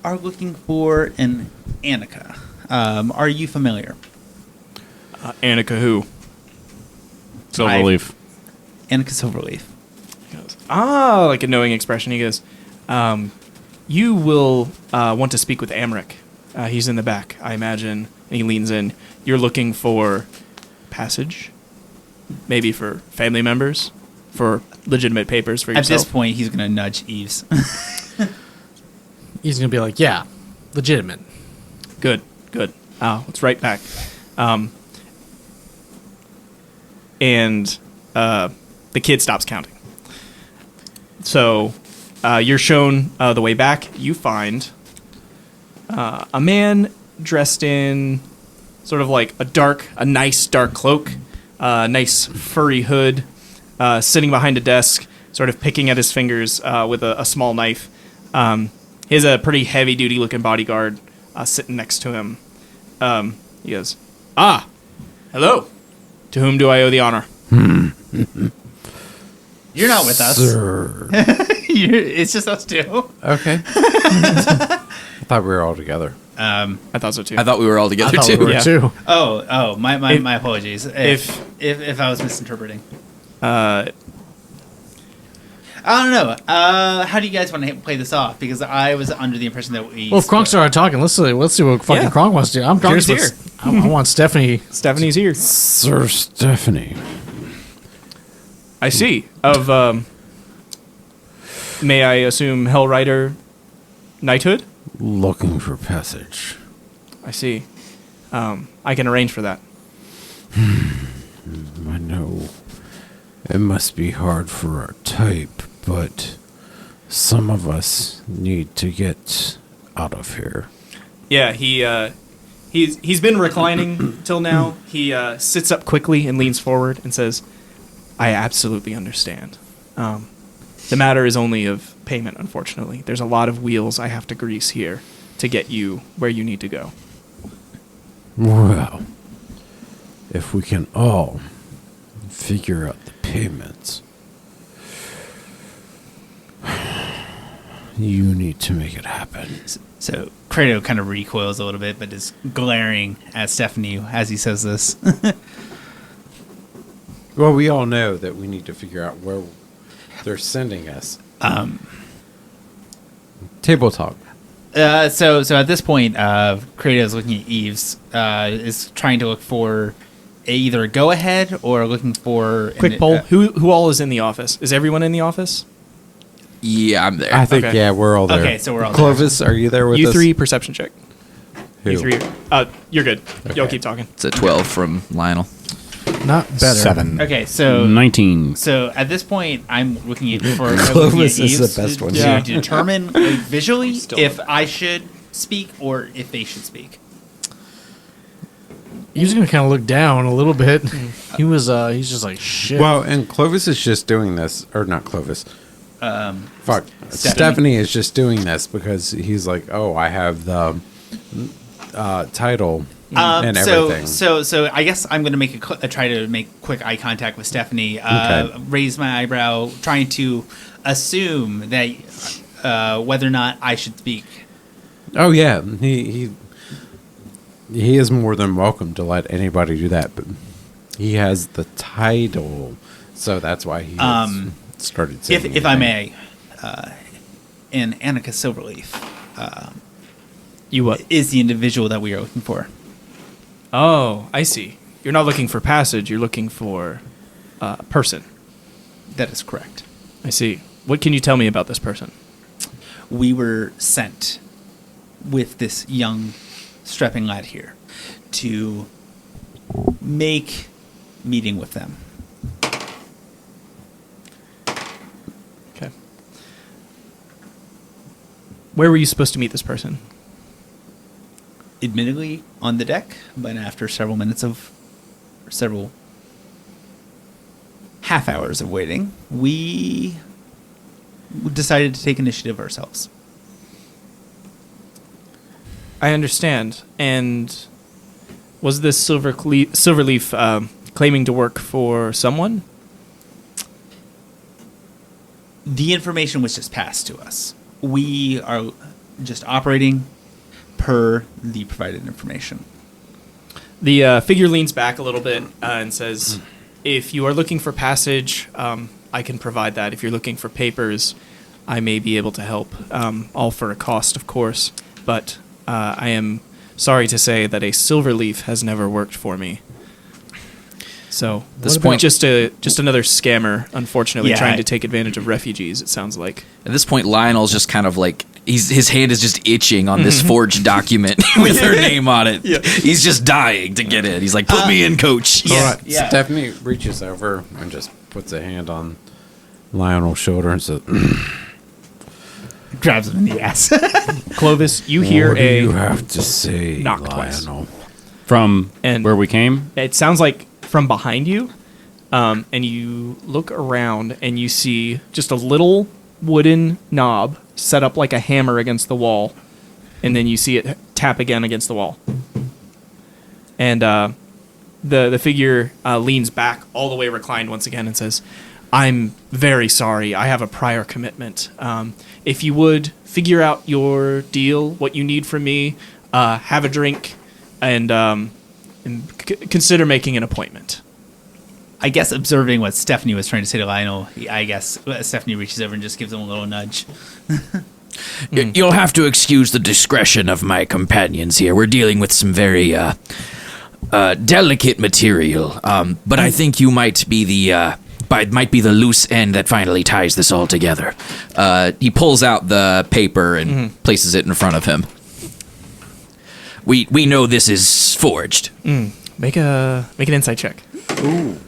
are looking for an Annika. Are you familiar?" Annika who? Silverleaf. Annika Silverleaf. He goes, like a knowing expression. He goes, "You will want to speak with Amric. He's in the back, I imagine." And he leans in. "You're looking for passage? Maybe for family members? For legitimate papers for At yourself?" this point, he's going to nudge Eves. He's going to be like, yeah, legitimate. Good. It's right back. And the kid stops counting. So you're shown the way back. You find a man dressed in sort of like a nice dark cloak, nice furry hood, sitting behind a desk, sort of picking at his fingers with a small knife. He has a pretty heavy-duty looking bodyguard sitting next to him. He goes, hello. To whom do I owe the honor? You're not with us. Sir. It's just us two. Okay. I thought we were all together. I thought so too. I thought we were all together I thought too. we were too. Oh, my apologies. If I was misinterpreting. I don't know. How do you guys want to play this off? Because I was under the impression that we. Well, if Kronk started talking, let's see what fucking Yeah. Kronk wants to do. I'm Kronk's curious. I want Stephanie. Stephanie's here. Sir Stephanie. I see. Of, may I assume Hellrider knighthood? Looking for passage. I see. I can arrange for that. I know. It must be hard for our type, but some of us need to get out of here. Yeah, he's been reclining till now. He sits up quickly and leans forward and says, "I absolutely understand. The matter is only of payment, unfortunately. There's a lot of wheels I have to grease here to get you where you need to go." Well, if we can all figure out the payments, you need to make it happen. So Credo kind of recoils a little bit, but is glaring at Stephanie as he says this. Well, we all know that we need to figure out where they're sending us. Table talk. So at this point, Credo is looking at Eves, is trying to look for either a go ahead or looking for Quick poll. Who all is in the office? Is everyone in the office? Yeah, I'm there. I think, Okay. yeah, we're all there. Okay, so we're all there. Clovis, are you there with You us? three, perception check. Who? You three. You're good. Y'all Okay. keep talking. It's a 12 from Lionel. Not better. 7. Okay, so 19. So at this point, I'm looking at for Clovis looking at is the Eves best one. to Yeah. determine like, visually Still if not. I should speak or if they should speak. He's gonna kind of look down a little bit. He's just like shit. Well, and Clovis is just doing this, or not Clovis. Fuck. Stephanie is just doing this because he's like, oh, I have the title and everything. So I guess I'm going to try to make quick eye contact with Stephanie. Raise my eyebrow, trying to assume that whether or not I should speak. Oh yeah, he is more than welcome to let anybody do that, but he has the title, so that's why he started saying. If I may, and Annika Silverleaf. You what? Is the individual that we are looking for. Oh, I see. You're not looking for passage. You're looking for a person. That is correct. I see. What can you tell me about this person? We were sent with this young, strapping lad here to make meeting with them. Okay. Where were you supposed to meet this person? Admittedly, on the deck, but after several half hours of waiting, we decided to take initiative ourselves. I understand. And was this Silverleaf claiming to work for someone? The information was just passed to us. We are just operating per the provided information. The figure leans back a little bit and says, if you are looking for passage, I can provide that. If you're looking for papers, I may be able to help, all for a cost, of course. But I am sorry to say that a Silverleaf has never worked for me. So This point, just another scammer, unfortunately, Yeah, trying to take advantage of refugees, it sounds like. at this point, Lionel's just kind of like his hand is just itching on this forged document with her name on it. Yeah. He's just dying to get it. He's like, "Put me in, coach." All right. Stephanie reaches over and just puts a hand on Lionel's shoulder and says, Grabs him in the ass. Clovis, you hear what do a you have to say, knock twice. Lionel? From And- where we came? It sounds like from behind you, and you look around and you see just a little wooden knob set up like a hammer against the wall, and then you see it tap again against the wall. And the figure leans back, all the way reclined once again, and says, "I'm very sorry. I have a prior commitment. If you would figure out your deal, what you need from me, have a drink, and consider making an appointment." I guess observing what Stephanie was trying to say to Lionel, I guess Stephanie reaches over and just gives him a little nudge. You'll have to excuse the discretion of my companions here. We're dealing with some very delicate material, but I think you might be the loose end that finally ties this all together. He pulls out the paper and places it in front of him. We know this is forged. Make an insight check. Ooh,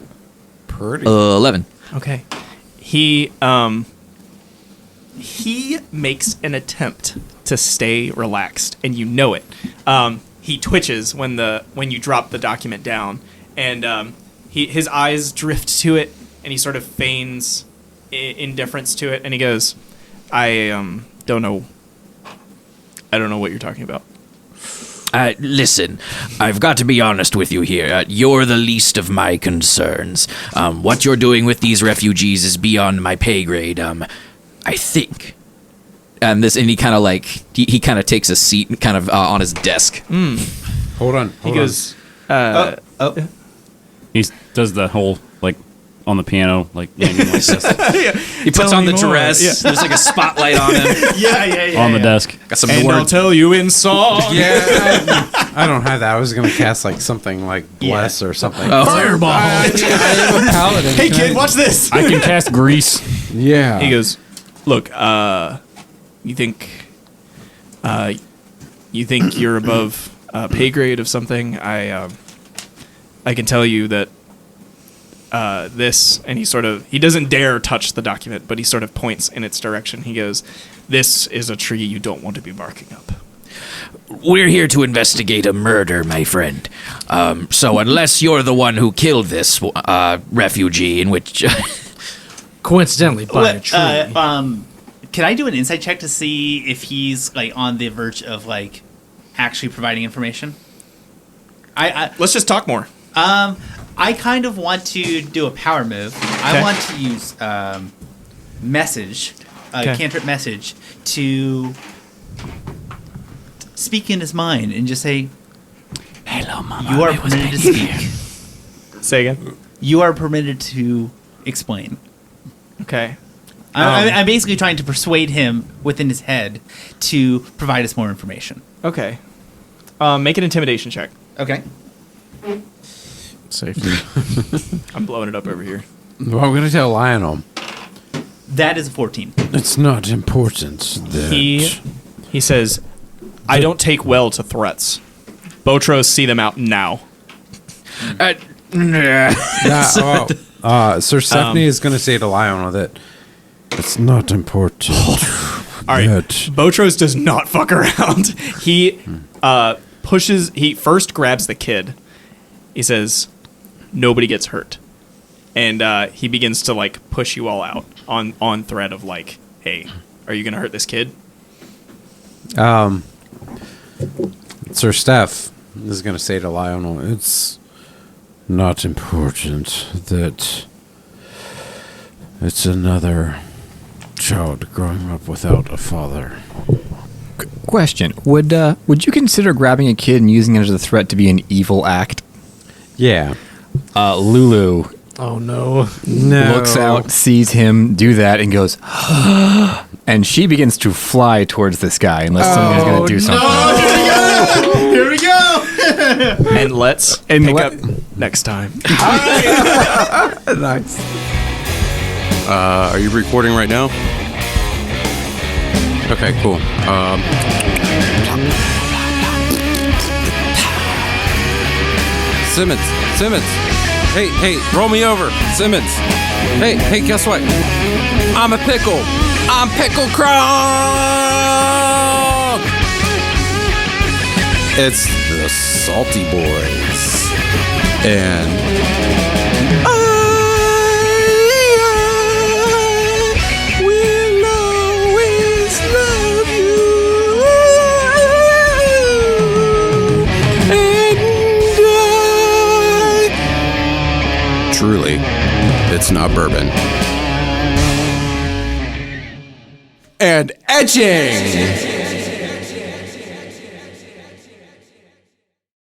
pretty. 11. Okay. He makes an attempt to stay relaxed, and you know it. He twitches when you drop the document down, and his eyes drift to it, and he sort of feigns indifference to it, and he goes, "I don't know what you're talking about." Listen, I've got to be honest with you here. You're the least of my concerns. What you're doing with these refugees is beyond my pay grade. I think. And he kind of he kind of takes a seat kind of on his desk. Hold on. He goes, He does the whole, like, on the piano, like, leaning like this He puts on the dress. Yeah. There's like a spotlight on him. on the desk. Got some and I'll words. tell you in song. Yeah, I don't have that. I was going to cast like something like Bless or something. Fireball. I am a paladin. Hey Can kid, I- watch this. I can cast grease. Yeah. He goes, "Look, you think you're above pay grade of something? I can tell you that this," and he doesn't dare touch the document, but he sort of points in its direction. He goes, "This is a tree you don't want to be barking up." we're here to investigate a murder, my friend. So unless you're the one who killed this refugee, in which Coincidentally, by a tree. Can I do an insight check to see if he's like on the verge of like actually providing information? Let's just talk more. I kind of want to do a power move. I want to use message, cantrip message, to speak in his mind and just say, "Hello, Mama. You are permitted to speak." Say again. You are permitted to explain. Okay. I'm basically trying to persuade him within his head to provide us more information. Okay. Make an intimidation check. Okay. Safety. I'm blowing it up over here. Well, I'm going to tell Lionel. That is a 14. It's not important that... He says, I don't take well to threats. Botros, see them out now. Sir Stephanie is going to say to Lionel that it's not important. All right. Botros does not fuck around. He he first grabs the kid. He says, nobody gets hurt. And he begins to like push you all out on threat of like, hey, are you going to hurt this kid? Sir Steph is going to say to Lionel, it's not important that it's another child growing up without a father. Question: Would you consider grabbing a kid and using it as a threat to be an evil act? Yeah. Lulu. Oh no! Looks out, sees him do that, and goes, and she begins to fly towards this guy unless somebody's going to do something. Here we go! And let's pick up next time. Nice. Are you recording right now? Okay, cool. Simmons. Hey, roll me over. Simmons. Hey, guess what? I'm a pickle. I'm Pickle Krog. It's the Salty Boys. And truly, it's not bourbon. And etching!